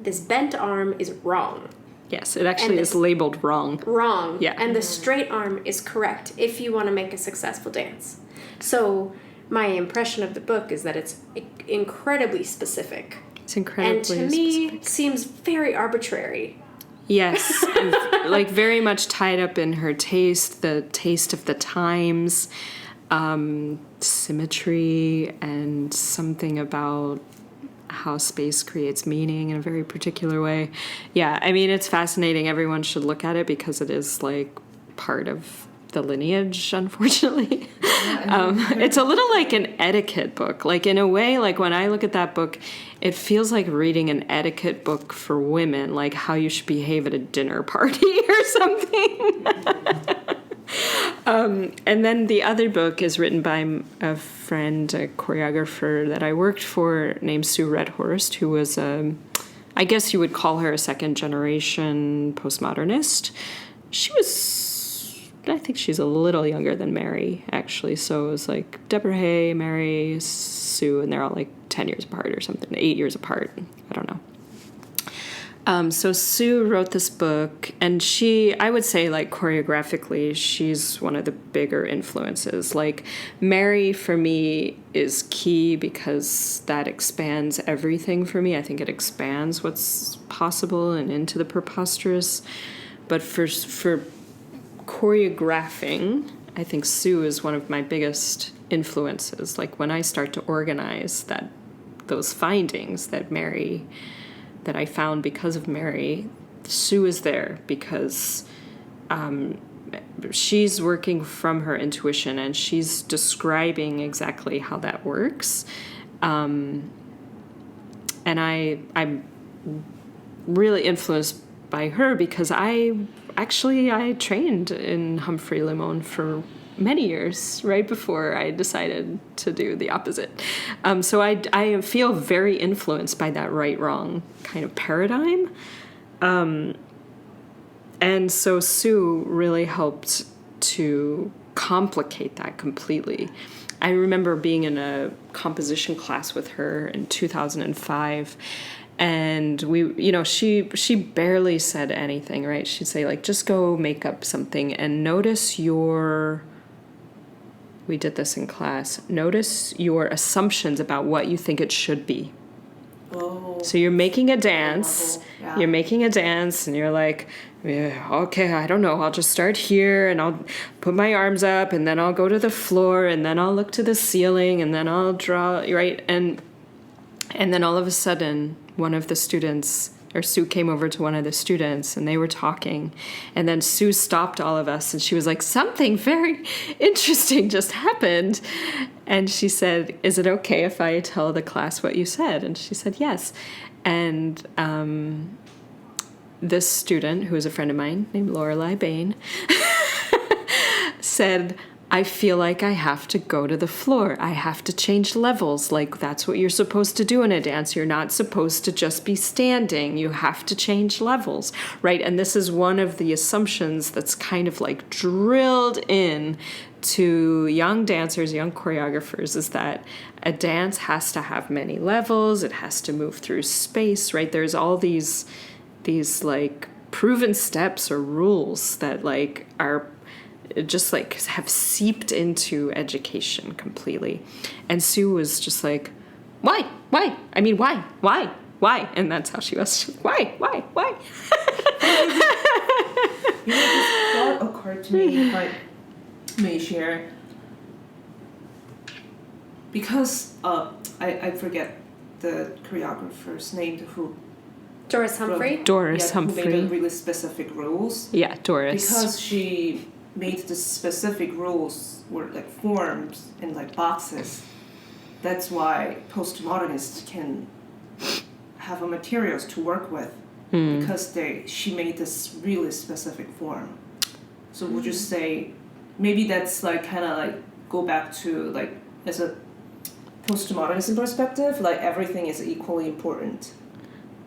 B: this bent arm is wrong.
C: Yes, it actually is labeled wrong.
B: Wrong.
C: Yeah.
B: And the straight arm is correct if you want to make a successful dance. So my impression of the book is that it's incredibly specific.
C: It's incredibly specific.
B: And to me, it seems very arbitrary.
C: Yes, and like very much tied up in her taste, the taste of the times, symmetry, and something about how space creates meaning in a very particular way. Yeah, I mean, it's fascinating. Everyone should look at it because it is like part of the lineage, unfortunately. It's a little like an etiquette book. Like in a way, like when I look at that book, it feels like reading an etiquette book for women, like how you should behave at a dinner party or something. And then the other book is written by a friend, a choreographer that I worked for named Sue Rethorst, who was, I guess you would call her a second generation postmodernist. She was, I think she's a little younger than Mary, actually. So it was like Deborah Hay, Mary, Sue, and they're all like 10 years apart or something, 8 years apart. I don't know. So Sue wrote this book, and I would say, like, choreographically, she's one of the bigger influences. Like, Mary, for me, is key because that expands everything for me. I think it expands what's possible and into the preposterous. But for choreographing, I think Sue is one of my biggest influences. Like, when I start to organize those findings that I found because of Mary, Sue is there because she's working from her intuition and she's describing exactly how that works. And I'm really influenced by her because I trained in Humphrey Limón for many years, right before I decided to do the opposite. So I feel very influenced by that right-wrong kind of paradigm. And so Sue really helped to complicate that completely. I remember being in a composition class with her in 2005, and she barely said anything, right? She'd say, like, just go make up something and notice we did this in class, notice your assumptions about what you think it should be.
A: Oh.
C: So you're making a dance,
A: Yeah.
C: You're making a dance, and you're like, yeah, okay, I don't know, I'll just start here, and I'll put my arms up, and then I'll go to the floor, and then I'll look to the ceiling, and then I'll draw, right? And then all of a sudden, one of the students, or Sue came over to one of the students, and they were talking, and then Sue stopped all of us, and she was like, something very interesting just happened. And she said, is it okay if I tell the class what you said? And she said, yes. And this student, who is a friend of mine named Lorelei Bayne, said, I feel like I have to go to the floor. I have to change levels. Like, that's what you're supposed to do in a dance. You're not supposed to just be standing. You have to change levels, right? And this is one of the assumptions that's kind of like drilled in to young dancers, young choreographers, is that a dance has to have many levels. It has to move through space, right? There's all these like proven steps or rules that like are just like have seeped into education completely. And Sue was just like, why? I mean, why? And that's how she was. She's like, why?
A: This thought occurred to me, if I may share. Because I forget the choreographer's name, who
B: Doris Humphrey?
C: Doris
A: who
C: Humphrey.
A: made the really specific rules.
C: Yeah, Doris.
A: Because she made the specific rules were like forms and like boxes. That's why postmodernists can have a materials to work with because she made this really specific form. So would you say maybe that's like kind of like go back to like as a postmodernism perspective, like everything is equally important.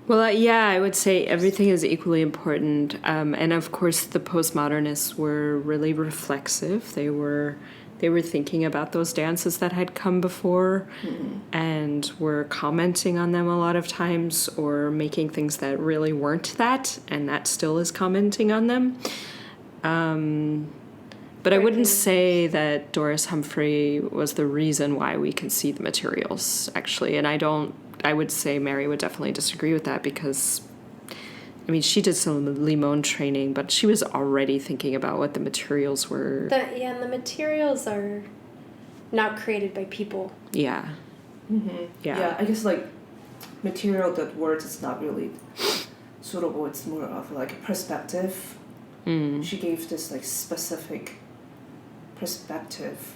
C: Well, yeah, I would say everything is equally important. And of course, the postmodernists were really reflexive. They were thinking about those dances that had come before and were commenting on them a lot of times or making things that really weren't that, and that still is commenting on them. But I wouldn't say that Doris Humphrey was the reason why we can see the materials, actually. And I would say Mary would definitely disagree with that because, I mean, she did some Limón training, but she was already thinking about what the materials were.
B: And the materials are not created by people.
C: Yeah.
A: Mm-hmm. Yeah, I guess like material that words is not really suitable. It's more of like a perspective. She gave this like specific perspective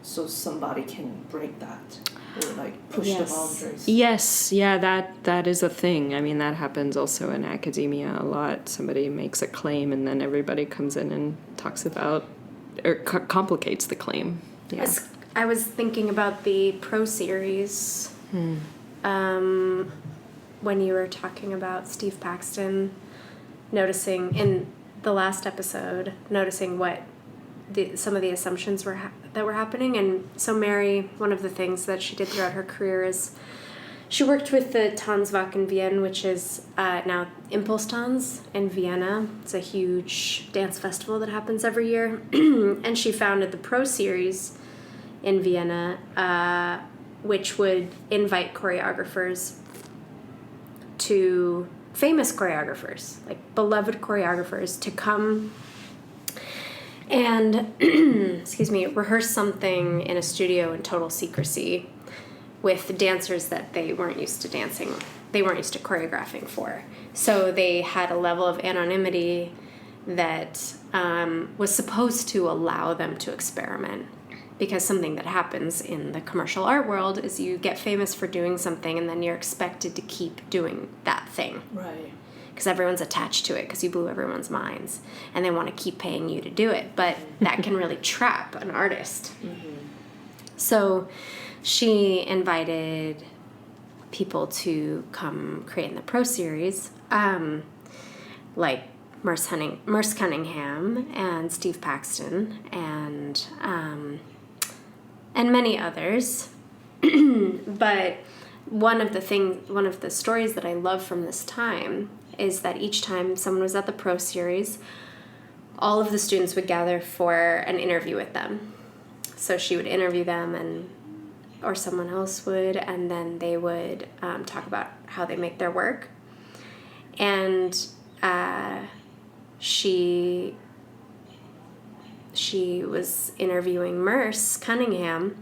A: so somebody can break that or like push the boundaries.
C: Yes, yeah, that is a thing. I mean, that happens also in academia a lot. Somebody makes a claim and then everybody comes in and talks about or complicates the claim. Yeah.
B: I was thinking about the Pro Series when you were talking about Steve Paxton, noticing in the last episode, noticing what some of the assumptions that were happening. And so Mary, one of the things that she did throughout her career is she worked with the Tanzwag in Vienna, which is now Impulstanz in Vienna. It's a huge dance festival that happens every year. And she founded the Pro Series in Vienna, which would invite choreographers to famous choreographers, like beloved choreographers, to come and rehearse something in a studio in total secrecy with dancers that they weren't used to dancing, they weren't used to choreographing for. So they had a level of anonymity that was supposed to allow them to experiment. Because something that happens in the commercial art world is you get famous for doing something and then you're expected to keep doing that thing.
A: Right.
B: Because everyone's attached to it because you blew everyone's minds and they want to keep paying you to do it. But that can really trap an artist. Mm-hmm. So she invited people to come create in the Pro Series, like Merce Cunningham and Steve Paxton and many others. But one of the stories that I love from this time is that each time someone was at the Pro Series, all of the students would gather for an interview with them. So she would interview them or someone else would, and then they would talk about how they make their work. And she was interviewing Merce Cunningham,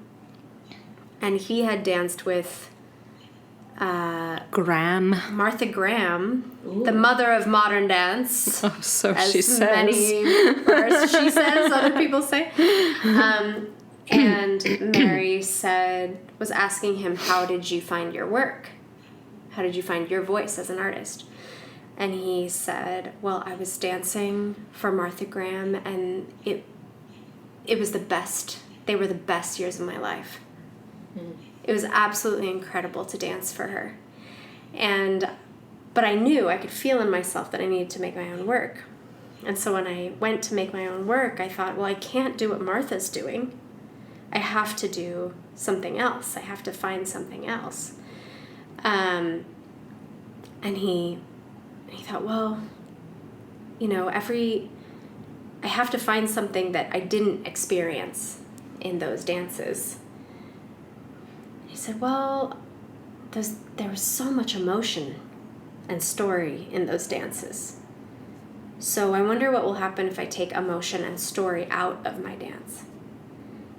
B: and he had danced with Martha Graham, the mother of modern dance.
C: Oh, so
B: as
C: she says.
B: She says, other people say. And Mary was asking him, how did you find your work? How did you find your voice as an artist? And he said, well, I was dancing for Martha Graham, and it was the best. They were the best years of my life. It was absolutely incredible to dance for her. But I could feel in myself that I needed to make my own work. And so when I went to make my own work, I thought, well, I can't do what Martha's doing. I have to do something else. I have to find something else. And he thought, well, I have to find something that I didn't experience in those dances. He said, well, there was so much emotion and story in those dances. So I wonder what will happen if I take emotion and story out of my dance.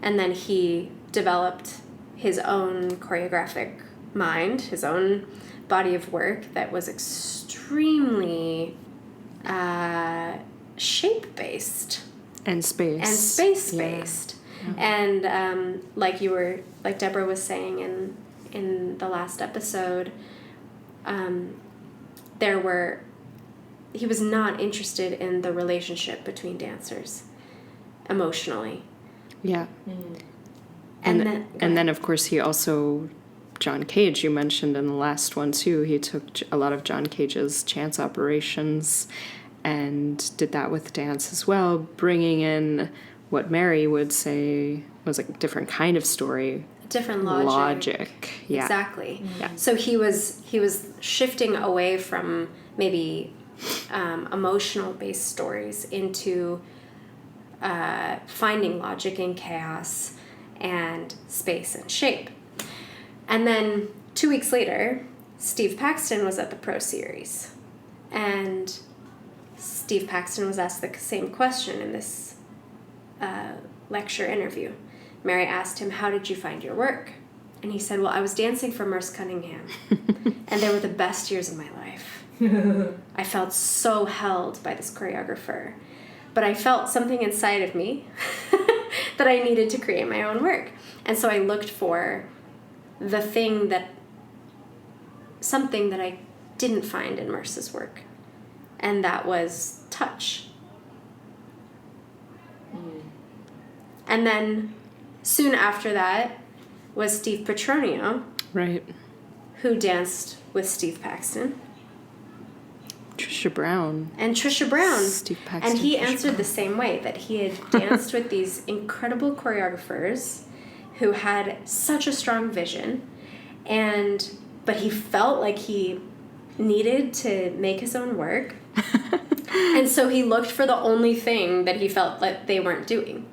B: And then he developed his own choreographic mind, his own body of work that was extremely shape-based.
C: And space-based.
B: Yeah. And like Deborah was saying in the last episode, he was not interested in the relationship between dancers emotionally.
C: Yeah.
B: Mm.
C: And then of course he also, John Cage, you mentioned in the last one too, he took a lot of John Cage's chance operations and did that with dance as well, bringing in what Mary would say was a different kind of story.
B: Different
C: logic. Yeah.
B: Exactly.
C: Mm-hmm. Yeah.
B: So he was shifting away from maybe emotional based stories into finding logic in chaos and space and shape. And then 2 weeks later, Steve Paxton was at the Pro Series. And Steve Paxton was asked the same question in this lecture interview. Mary asked him, "How did you find your work?" And he said, "Well, I was dancing for Merce Cunningham, and they were the best years of my life. I felt so held by this choreographer, but I felt something inside of me that I needed to create my own work. And so I looked for something that I didn't find in Merce's work, and that was touch." And then soon after that was Steve Petronio,
C: Right.
B: who danced with Steve Paxton.
C: Trisha Brown.
B: And Trisha Brown.
C: Steve Paxton.
B: And he
C: Trisha
B: answered
C: Brown.
B: the same way, that he had danced with these incredible choreographers who had such a strong vision, but he felt like he needed to make his own work. And so he looked for the only thing that he felt like they weren't doing.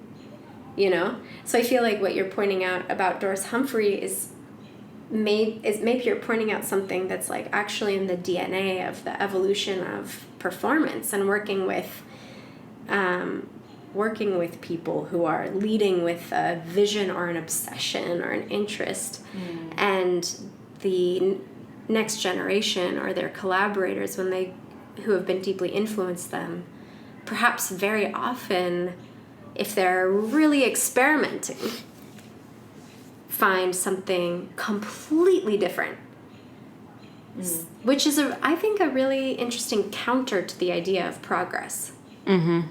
B: You know? So I feel like what you're pointing out about Doris Humphrey is maybe you're pointing out something that's like actually in the DNA of the evolution of performance, and working with people who are leading with a vision or an obsession or an interest, and the next generation or their collaborators, who have been deeply influenced them, perhaps very often, if they're really experimenting, find something completely different. Which is, I think, a really interesting counter to the idea of progress. Mm-hmm.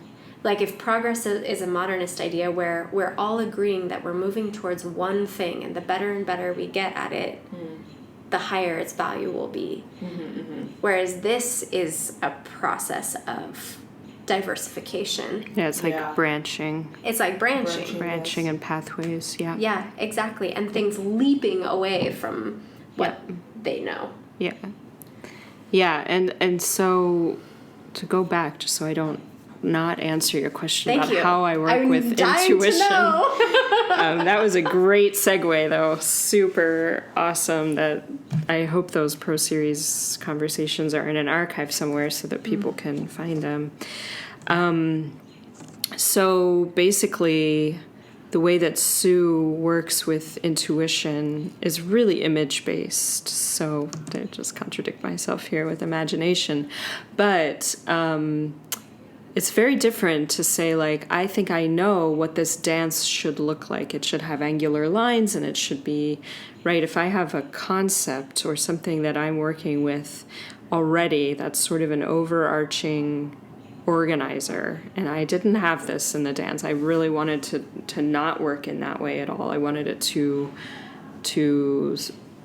B: Like, if progress is a modernist idea where we're all agreeing that we're moving towards one thing, and the better and better we get at it, the higher its value will be. Whereas this is a process of diversification.
C: Yeah, it's like branching.
B: It's like branching.
C: Branching and pathways, yeah.
B: Yeah, exactly. And things leaping away from what they know.
C: Yeah. Yeah, and so to go back, just so I don't not answer your question about how I work with intuition. That was a great segue, though. Super awesome. That I hope those Pro Series conversations are in an archive somewhere so that people can find them. So basically, the way that Sue works with intuition is really image-based. So I just contradict myself here with imagination. But it's very different to say, like, I think I know what this dance should look like. It should have angular lines, and it should be, right, if I have a concept or something that I'm working with already, that's sort of an overarching organizer, and I didn't have this in the dance. I really wanted to not work in that way at all. I wanted it to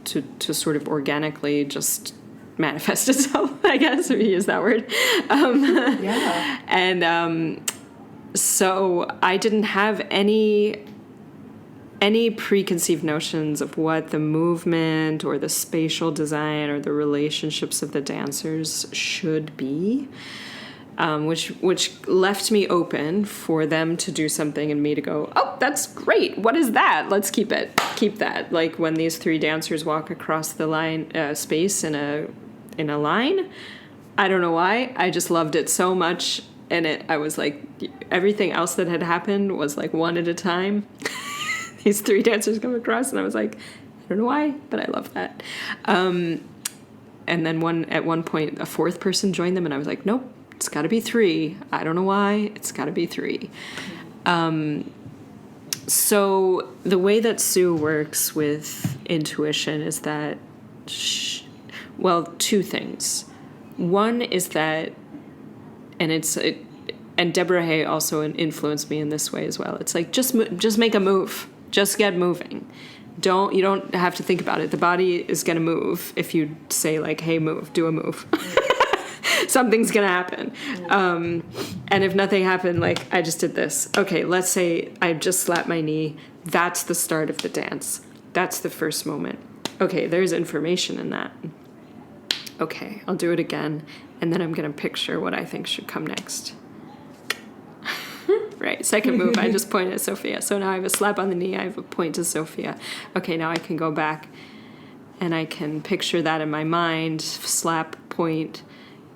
C: sort of organically just manifest itself, I guess, if you use that word. And so I didn't have any preconceived notions of what the movement or the spatial design or the relationships of the dancers should be, which left me open for them to do something and me to go, oh, that's great. What is that? Let's keep that. Like when these three dancers walk across the line space in a line, I don't know why, I just loved it so much. And I was like, everything else that had happened was like one at a time. These three dancers come across, and I was like, I don't know why, but I love that. And then at one point, a fourth person joined them, and I was like, nope, it's got to be three. I don't know why, it's got to be three. So the way that Sue works with intuition is that, two things. One is that, and Deborah Hay also influenced me in this way as well. It's like, just make a move. Just get moving. You don't have to think about it. The body is going to move if you say, like, hey, move, do a move. Something's going to happen. And if nothing happened, like, I just did this. Okay, let's say I just slapped my knee. That's the start of the dance. That's the first moment. Okay, there's information in that. Okay, I'll do it again. And then I'm going to picture what I think should come next. Right, second move, I just point at Sophia. So now I have a slap on the knee, I have a point to Sophia. Okay, now I can go back and I can picture that in my mind, slap, point,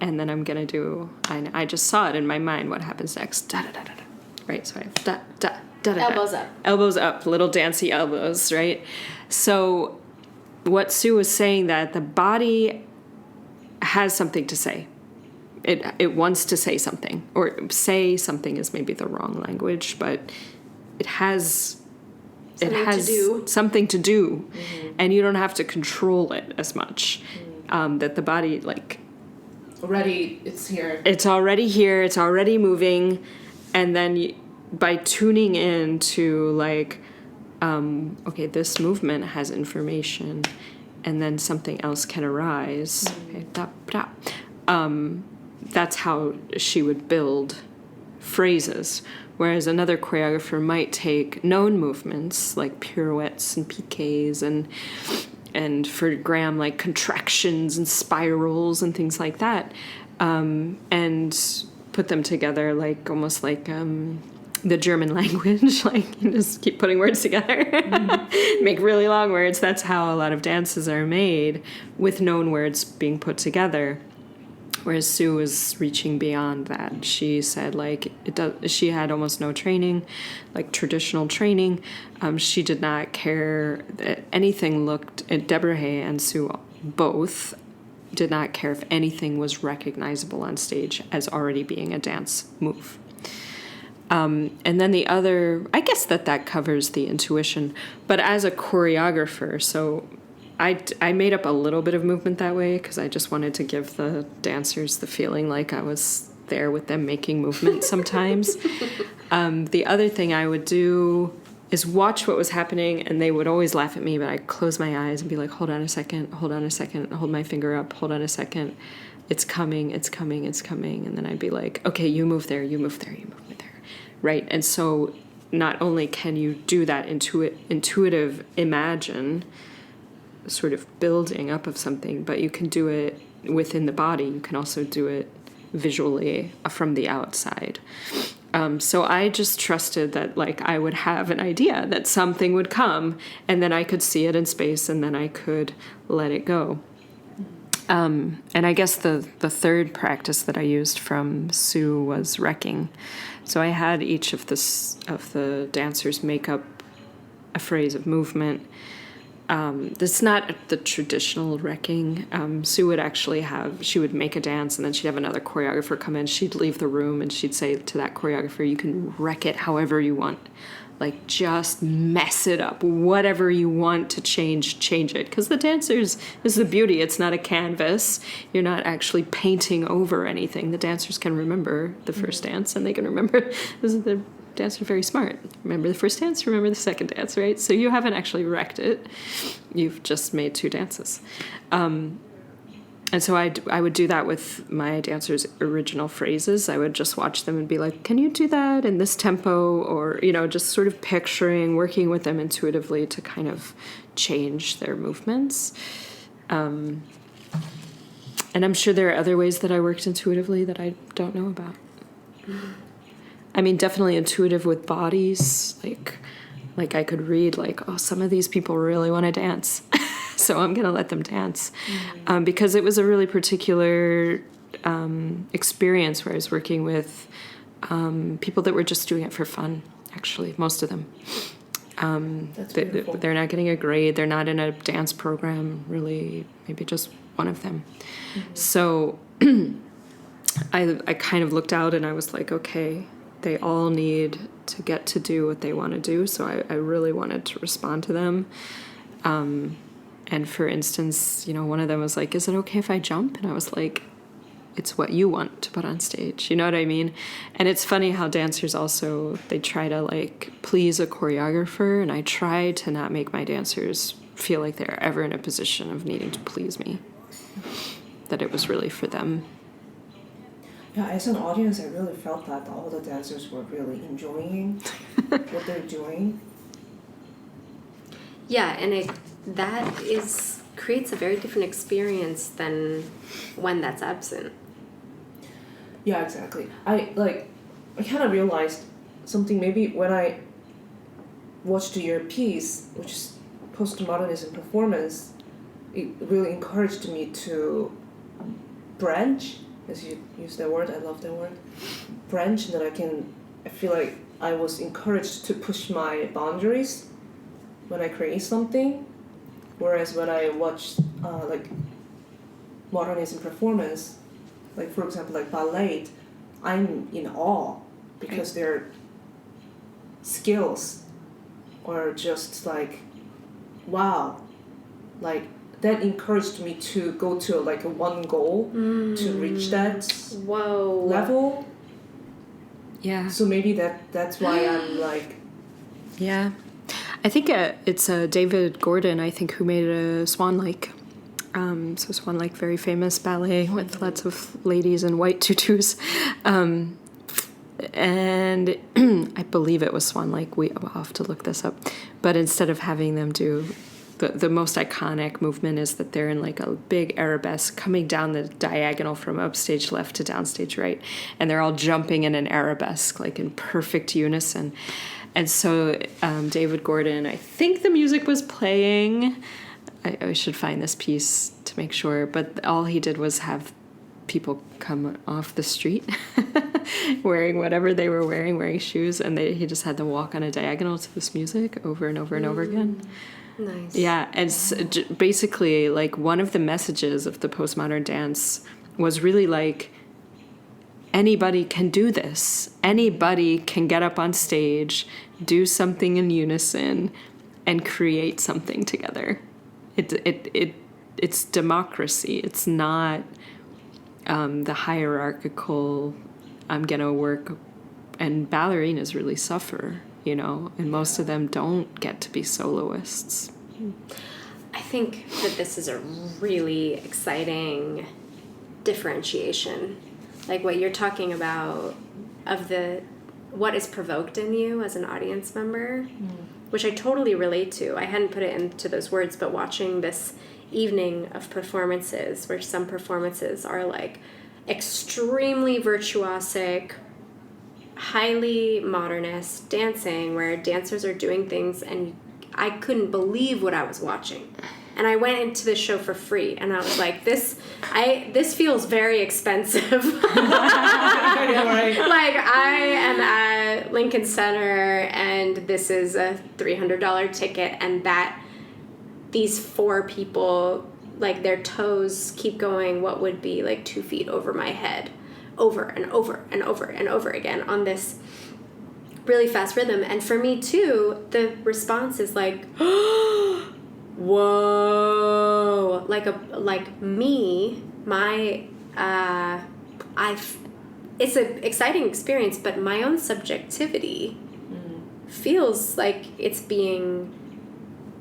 C: and then I'm gonna do. I just saw it in my mind. What happens next? Da da da da da. Right. So I have da da da da.
B: Elbows up.
C: Elbows up. Little dancey elbows. Right. So, what Sue was saying, that the body has something to say. It wants to say something, or say something is maybe the wrong language, but it has something to do, and you don't have to control it as much. That the body, like,
A: It's here.
C: It's already here. It's already moving, and then by tuning in to, like, okay, this movement has information, and then something else can arise. Okay, that's how she would build phrases. Whereas another choreographer might take known movements like pirouettes and piqués and for Graham, like contractions and spirals and things like that, and put them together like almost like the German language, like you just keep putting words together, make really long words. That's how a lot of dances are made, with known words being put together. Whereas Sue was reaching beyond that. She said, like, she had almost no training, like traditional training. She did not care that anything looked, Deborah Hay and Sue both did not care if anything was recognizable on stage as already being a dance move. And then the other, I guess that covers the intuition, but as a choreographer, so I made up a little bit of movement that way because I just wanted to give the dancers the feeling like I was there with them making movement sometimes. The other thing I would do is watch what was happening, and they would always laugh at me, but I'd close my eyes and be like, hold on a second, hold my finger up, hold on a second. It's coming. And then I'd be like, okay, you move there, you move there, you move there. Right? And so not only can you do that intuitive imagine, sort of building up of something, but you can do it within the body. You can also do it visually from the outside. So I just trusted that, like, I would have an idea that something would come, and then I could see it in space, and then I could let it go. And I guess the third practice that I used from Sue was wrecking. So I had each of the dancers make up a phrase of movement. It's not the traditional wrecking. Sue would actually she would make a dance, and then she'd have another choreographer come in. She'd leave the room, and she'd say to that choreographer, you can wreck it however you want. Like, just mess it up. Whatever you want to change it. Because the dancers, this is the beauty. It's not a canvas. You're not actually painting over anything. The dancers can remember the first dance, and they can remember, the dancers are very smart. Remember the first dance, remember the second dance, right? So you haven't actually wrecked it. You've just made two dances. And so I would do that with my dancers' original phrases. I would just watch them and be like, can you do that in this tempo? Or, just sort of picturing, working with them intuitively to kind of change their movements. And I'm sure there are other ways that I worked intuitively that I don't know about. I mean, definitely intuitive with bodies. Like I could read, like, oh, some of these people really want to dance. So I'm going to let them dance. Because it was a really particular experience where I was working with people that were just doing it for fun, actually, most of them.
A: That's beautiful.
C: They're not getting a grade. They're not in a dance program, really, maybe just one of them. Mm-hmm. So I kind of looked out and I was like, okay, they all need to get to do what they want to do. So I really wanted to respond to them. And for instance, one of them was like, is it okay if I jump? And I was like, it's what you want to put on stage. You know what I mean? And it's funny how dancers also, they try to like please a choreographer. And I try to not make my dancers feel like they're ever in a position of needing to please me. That it was really for them.
A: Yeah, as an audience, I really felt that all the dancers were really enjoying what they're doing.
B: Yeah, and that creates a very different experience than when that's absent.
A: Yeah, exactly. I kind of realized something maybe when I watched your piece, which is postmodernism performance. It really encouraged me to branch as you use that word, I love that word, branch, that I feel like I was encouraged to push my boundaries when I create something. Whereas when I watch like modernism performance, like for example like ballet, I'm in awe because their skills are just like, wow, like that encouraged me to go to like a one goal to reach that level.
C: Yeah.
A: So maybe that's why I'm like.
C: Yeah. I think it's David Gordon, I think, who made a Swan Lake. So Swan Lake, very famous ballet with lots of ladies in white tutus. And I believe it was Swan Lake. I'll have to look this up. But instead of having them do... The most iconic movement is that they're in like a big arabesque coming down the diagonal from upstage left to downstage right. And they're all jumping in an arabesque, like in perfect unison. And so David Gordon, I think the music was playing. I should find this piece to make sure. But all he did was have people come off the street wearing whatever they were wearing shoes. And he just had them walk on a diagonal to this music over and over and over again.
B: Nice.
C: Yeah, and basically, like, one of the messages of the postmodern dance was really like, anybody can do this. Anybody can get up on stage, do something in unison, and create something together. It's democracy. It's not the hierarchical, I'm gonna work, and ballerinas really suffer. You know, and most of them don't get to be soloists.
B: I think that this is a really exciting differentiation. Like what you're talking about of what is provoked in you as an audience member, which I totally relate to. I hadn't put it into those words, but watching this evening of performances where some performances are like extremely virtuosic, highly modernist dancing where dancers are doing things and I couldn't believe what I was watching. And I went into the show for free and I was like, this feels very expensive. Like I am at Lincoln Center and this is a $300 ticket and that these four people, like their toes keep going what would be like 2 feet over my head. Over and over and over and over again on this really fast rhythm. And for me too, the response is like, whoa, it's an exciting experience, but my own subjectivity feels like it's being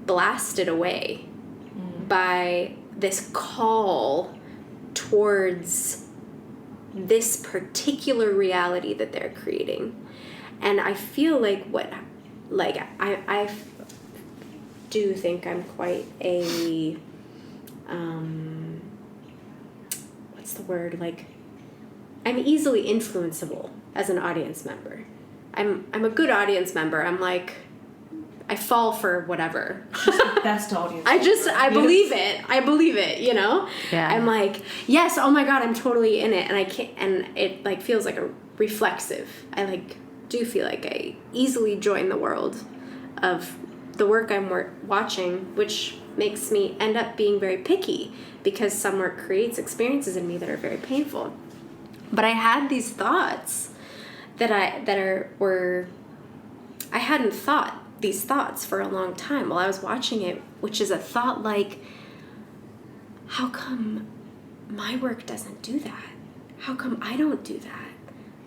B: blasted away by this call towards this particular reality that they're creating. And I feel like I do think I'm quite a, what's the word? Like, I'm easily influenceable as an audience member. I'm a good audience member. I'm like, I fall for whatever.
A: Best audience.
B: I believe it. I believe it, you know?
C: Yeah.
B: I'm like, yes, oh my God, I'm totally in it. And I can't, and it like feels like a reflexive. I like do feel like I easily join the world of the work I'm watching, which makes me end up being very picky because some work creates experiences in me that are very painful. But I had these thoughts I hadn't thought these thoughts for a long time while I was watching it, which is a thought like, how come my work doesn't do that? How come I don't do that?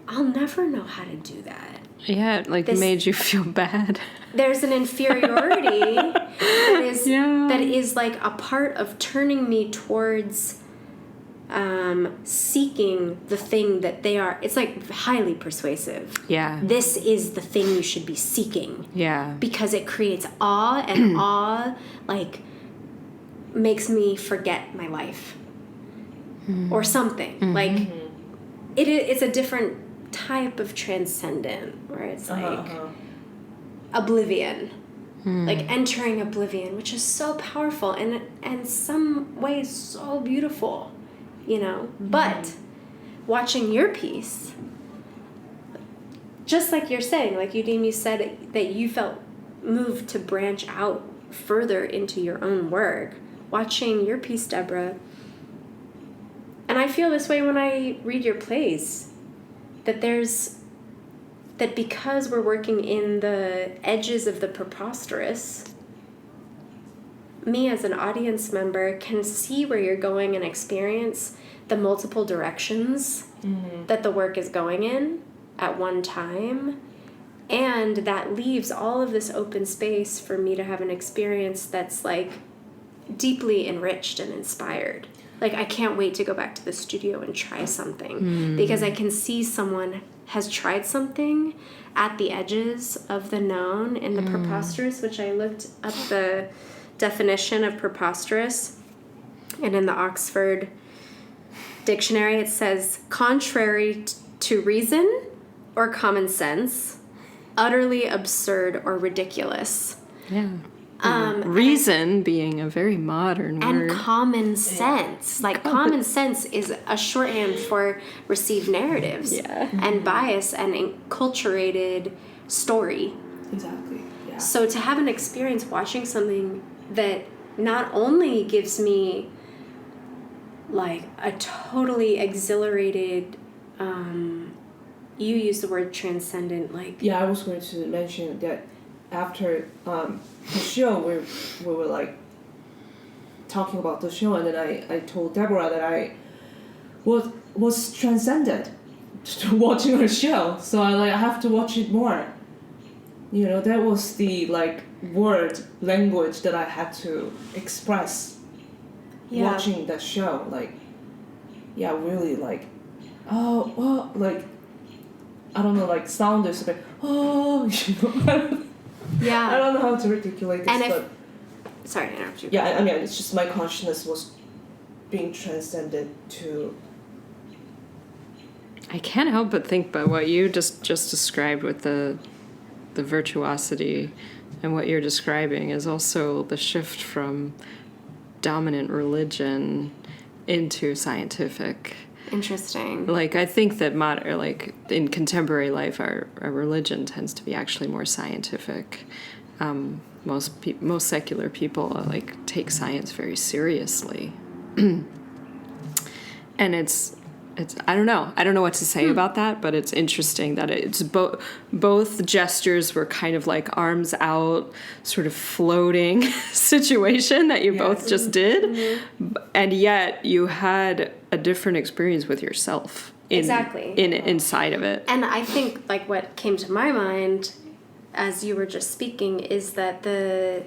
B: I'll never know how to do that.
C: Yeah, it like made you feel bad.
B: There's an inferiority that is like a part of turning me towards seeking the thing that they are. It's like highly persuasive.
C: Yeah.
B: This is the thing you should be seeking.
C: Yeah.
B: Because it creates awe, and awe like makes me forget my life or something. Mm-hmm. Like it's a different type of transcendent where it's like oblivion. Like entering oblivion, which is so powerful and in some ways so beautiful, you know. But watching your piece, just like you're saying, like Youlim, you said that you felt moved to branch out further into your own work. Watching your piece, Deborah, and I feel this way when I read your plays, that because we're working in the edges of the preposterous, me as an audience member can see where you're going and experience the multiple directions that the work is going in at one time. And that leaves all of this open space for me to have an experience that's like deeply enriched and inspired. Like, I can't wait to go back to the studio and try something because I can see someone has tried something at the edges of the known in the preposterous, which I looked up the definition of preposterous, and in the Oxford Dictionary it says contrary to reason or common sense, utterly absurd or ridiculous.
C: Yeah. Reason being a very modern word.
B: And common sense. Like, common sense is a shorthand for received narratives and bias and enculturated story.
A: Exactly. Yeah.
B: So to have an experience watching something that not only gives me like a totally exhilarated, you use the word transcendent, like...
A: Yeah, I was going to mention that after the show, we were like talking about the show, and then I told Deborah that I was transcended to watching her show, so I have to watch it more. You know, that was the like word language that I had to express watching that show. Like, really like, oh, well, like, I don't know, like sound is a bit, oh, you know.
B: Yeah.
A: I don't know how to articulate this, but...
B: Sorry to interrupt you.
A: Yeah, I mean, it's just my consciousness was being transcended to...
C: I can't help but think about what you just described with the virtuosity, and what you're describing is also the shift from dominant religion into scientific.
B: Interesting.
C: Like, I think that in contemporary life, our religion tends to be actually more scientific. Most secular people like take science very seriously, and it's I don't know what to say about that, but it's interesting that it's both gestures were kind of like arms out, sort of floating situation that you both just did, and yet you had a different experience with yourself inside of it.
B: And I think like what came to my mind as you were just speaking is that the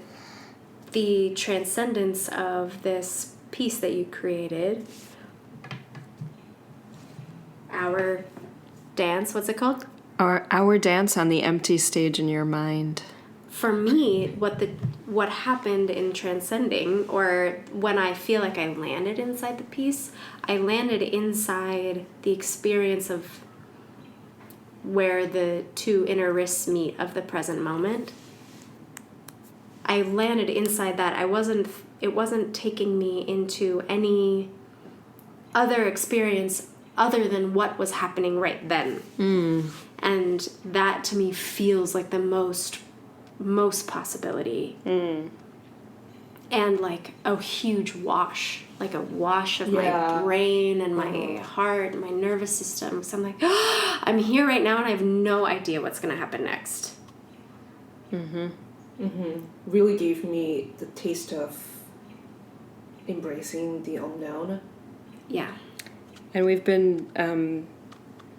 B: transcendence of this piece that you created, our dance, what's it called?
C: Our dance on the empty stage in your mind.
B: For me, what happened in transcending, or when I feel like I landed inside the piece, I landed inside the experience of where the two inner wrists meet of the present moment. I landed inside that. It wasn't taking me into any other experience other than what was happening right then. And that to me feels like the most possibility. And like a huge wash, like a wash of my brain and my heart and my nervous system. So I'm like, I'm here right now and I have no idea what's going to happen next.
A: Really gave me the taste of embracing the unknown.
B: Yeah.
C: And we've been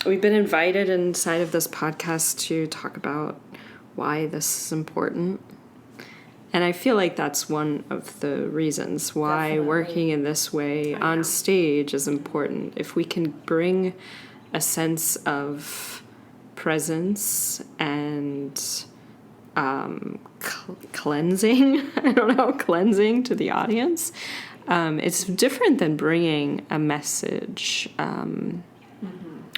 C: invited inside of this podcast to talk about why this is important. And I feel like that's one of the reasons why
A: Definitely.
C: Working in this way on stage is important. If we can bring a sense of presence and cleansing, cleansing to the audience, it's different than bringing a message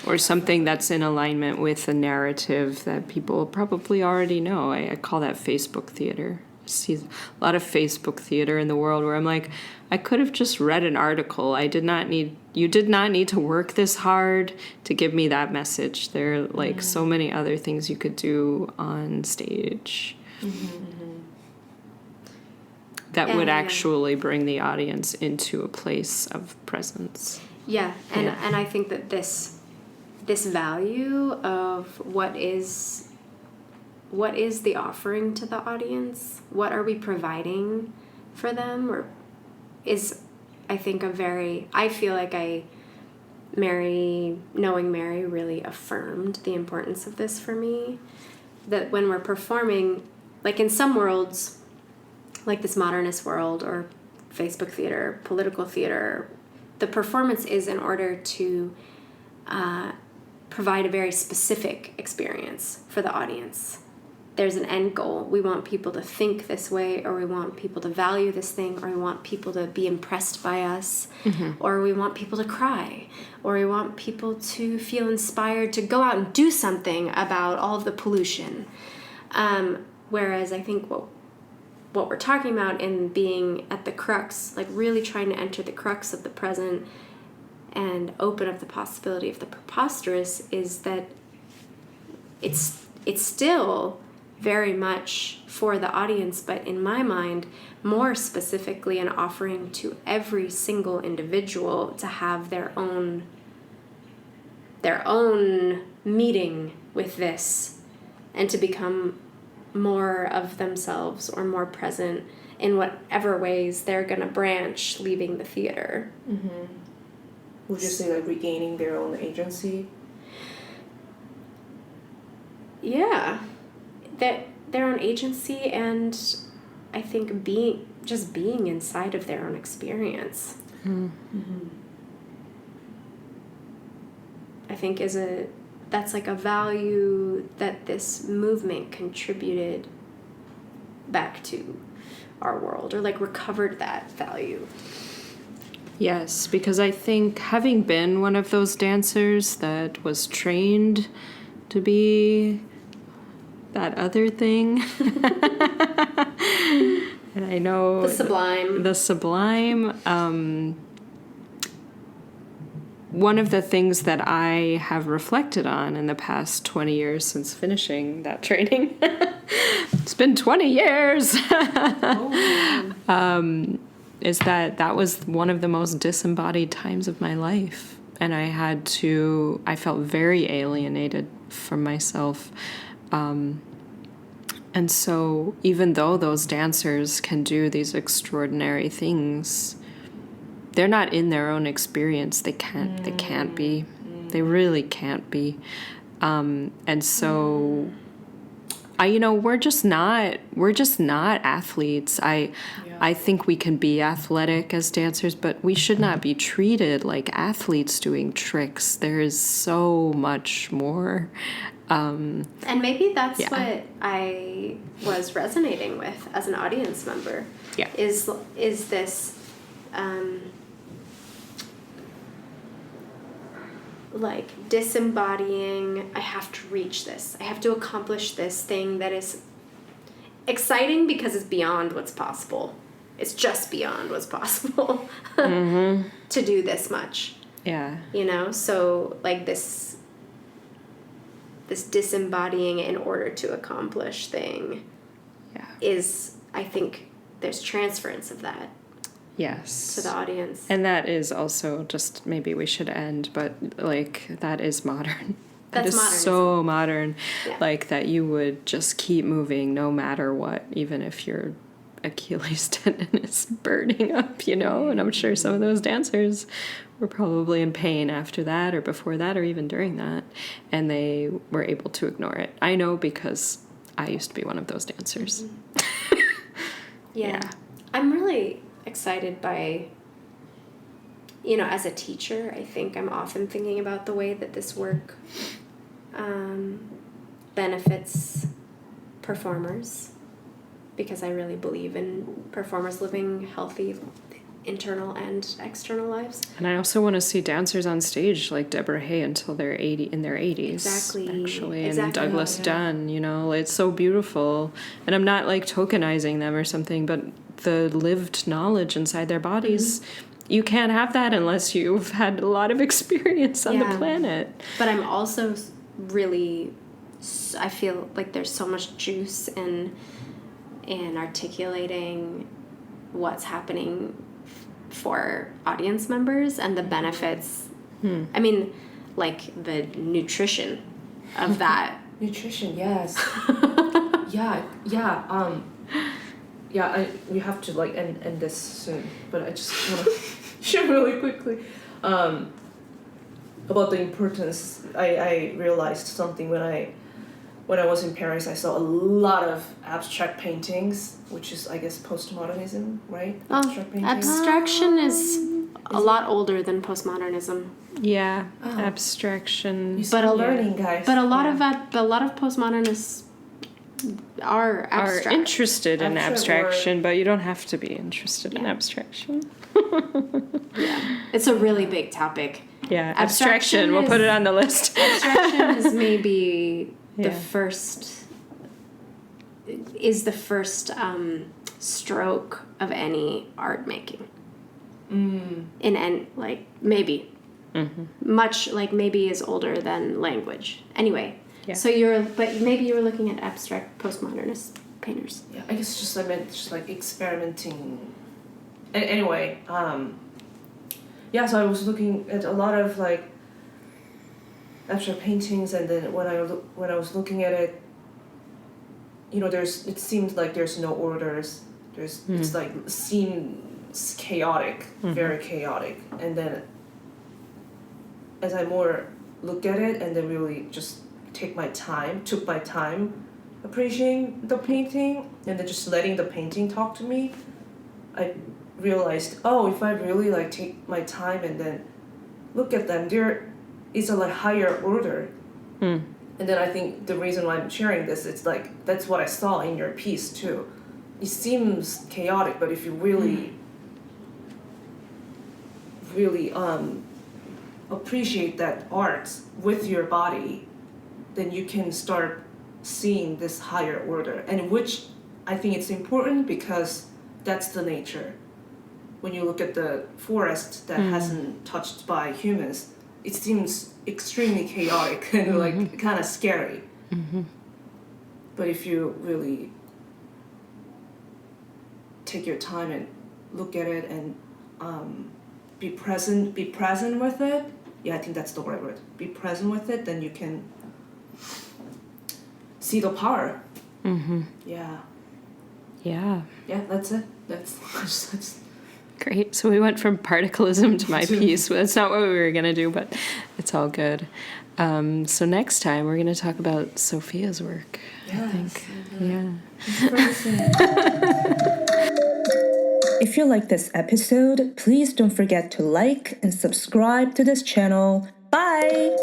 C: or something that's in alignment with a narrative that people probably already know. I call that Facebook theater, see a lot of Facebook theater in the world where I'm like, I could have just read an article. You did not need to work this hard to give me that message. There are like so many other things you could do on stage that would actually bring the audience into a place of presence.
B: Yeah, and I think that this value of what is the offering to the audience, what are we providing for them, or is, I think, I feel like knowing Mary really affirmed the importance of this for me, that when we're performing, like in some worlds, like this modernist world or Facebook theater, political theater, the performance is in order to provide a very specific experience for the audience. There's an end goal. We want people to think this way, or we want people to value this thing, or we want people to be impressed by us, or we want people to cry, or we want people to feel inspired to go out and do something about all of the pollution. Whereas I think what we're talking about in being at the crux, like really trying to enter the crux of the present and open up the possibility of the preposterous, is that it's still very much for the audience, but in my mind, more specifically an offering to every single individual to have their own meeting with this and to become more of themselves or more present in whatever ways they're going to branch leaving the theater.
A: Would you say like regaining their own agency?
B: Yeah. That their own agency, and I think being inside of their own experience. I think that's like a value that this movement contributed back to our world, or like recovered that value.
C: Yes, because I think having been one of those dancers that was trained to be that other thing, and I know the sublime, one of the things that I have reflected on in the past 20 years since finishing that training, it's been 20 years, is that was one of the most disembodied times of my life. And I felt very alienated from myself. And so even though those dancers can do these extraordinary things, they're not in their own experience. They can't be. They really can't be. And so we're just not athletes. I think we can be athletic as dancers, but we should not be treated like athletes doing tricks. There is so much more.
B: And maybe that's what I was resonating with as an audience member.
C: Yeah.
B: Is this like disembodying, I have to reach this. I have to accomplish this thing that is exciting because it's beyond what's possible. It's just beyond what's possible to do this much.
C: Yeah.
B: So like this disembodying in order to accomplish thing is, I think there's transference of that.
C: Yes.
B: To the audience.
C: And that is also just, maybe we should end, but like that is modern. That is so modern. Yeah. Like that you would just keep moving no matter what, even if your Achilles tendon is burning up, and I'm sure some of those dancers were probably in pain after that or before that or even during that, and they were able to ignore it. I know because I used to be one of those dancers.
B: Yeah. I'm really excited by, as a teacher, I think I'm often thinking about the way that this work benefits performers, because I really believe in performers living healthy internal and external lives.
C: And I also want to see dancers on stage like Deborah Hay until they're in their 80s.
B: Exactly.
C: Actually,
B: Exactly.
C: and Douglas Dunn, you know, it's so beautiful. And I'm not like tokenizing them or something, but the lived knowledge inside their bodies, you can't have that unless you've had a lot of experience on the planet.
B: But I'm also really, I feel like there's so much juice in articulating what's happening for audience members and the benefits. I mean, like the nutrition of that.
A: Nutrition, yes. We have to like end this soon, but I just want to share really quickly about the importance. I realized something when I was in Paris. I saw a lot of abstract paintings, which is, I guess, postmodernism, right? Abstract paintings.
B: Abstraction is a lot older than postmodernism.
C: Yeah, abstraction.
A: But learning, guys.
B: But a lot of postmodernists are abstract.
C: Are interested in abstraction,
A: or,
C: but you don't have to be interested in abstraction.
B: It's a really big topic.
C: Yeah, abstraction. We'll put it on the list.
B: Abstraction is maybe the first stroke of any art making. Like maybe much like maybe is older than language. Anyway, so maybe you were looking at abstract postmodernist painters.
A: Yeah, I guess just I meant just like experimenting. Anyway, so I was looking at a lot of like abstract paintings, and then when I was looking at it, you know, it seemed like there's no orders. It's like seems chaotic, very chaotic, and then as I more look at it and then really just took my time appreciating the painting and then just letting the painting talk to me, I realized, if I really like take my time and then look at them, there is a like higher order. And then I think the reason why I'm sharing this, it's like that's what I saw in your piece too. It seems chaotic, but if you really appreciate that art with your body, then you can start seeing this higher order, and which I think it's important because that's the nature. When you look at the forest that hasn't touched by humans, it seems extremely chaotic and like kind of scary. But if you really take your time and look at it and be present with it, I think that's the right word. Be present with it, then you can see the power. Yeah, that's it. That's
C: Great. So we went from particlism to my piece. Well, that's not what we were going to do, but it's all good. So next time we're going to talk about Sophia's work, I think.
A: If you like this episode, please don't forget to like and subscribe to this channel. Bye!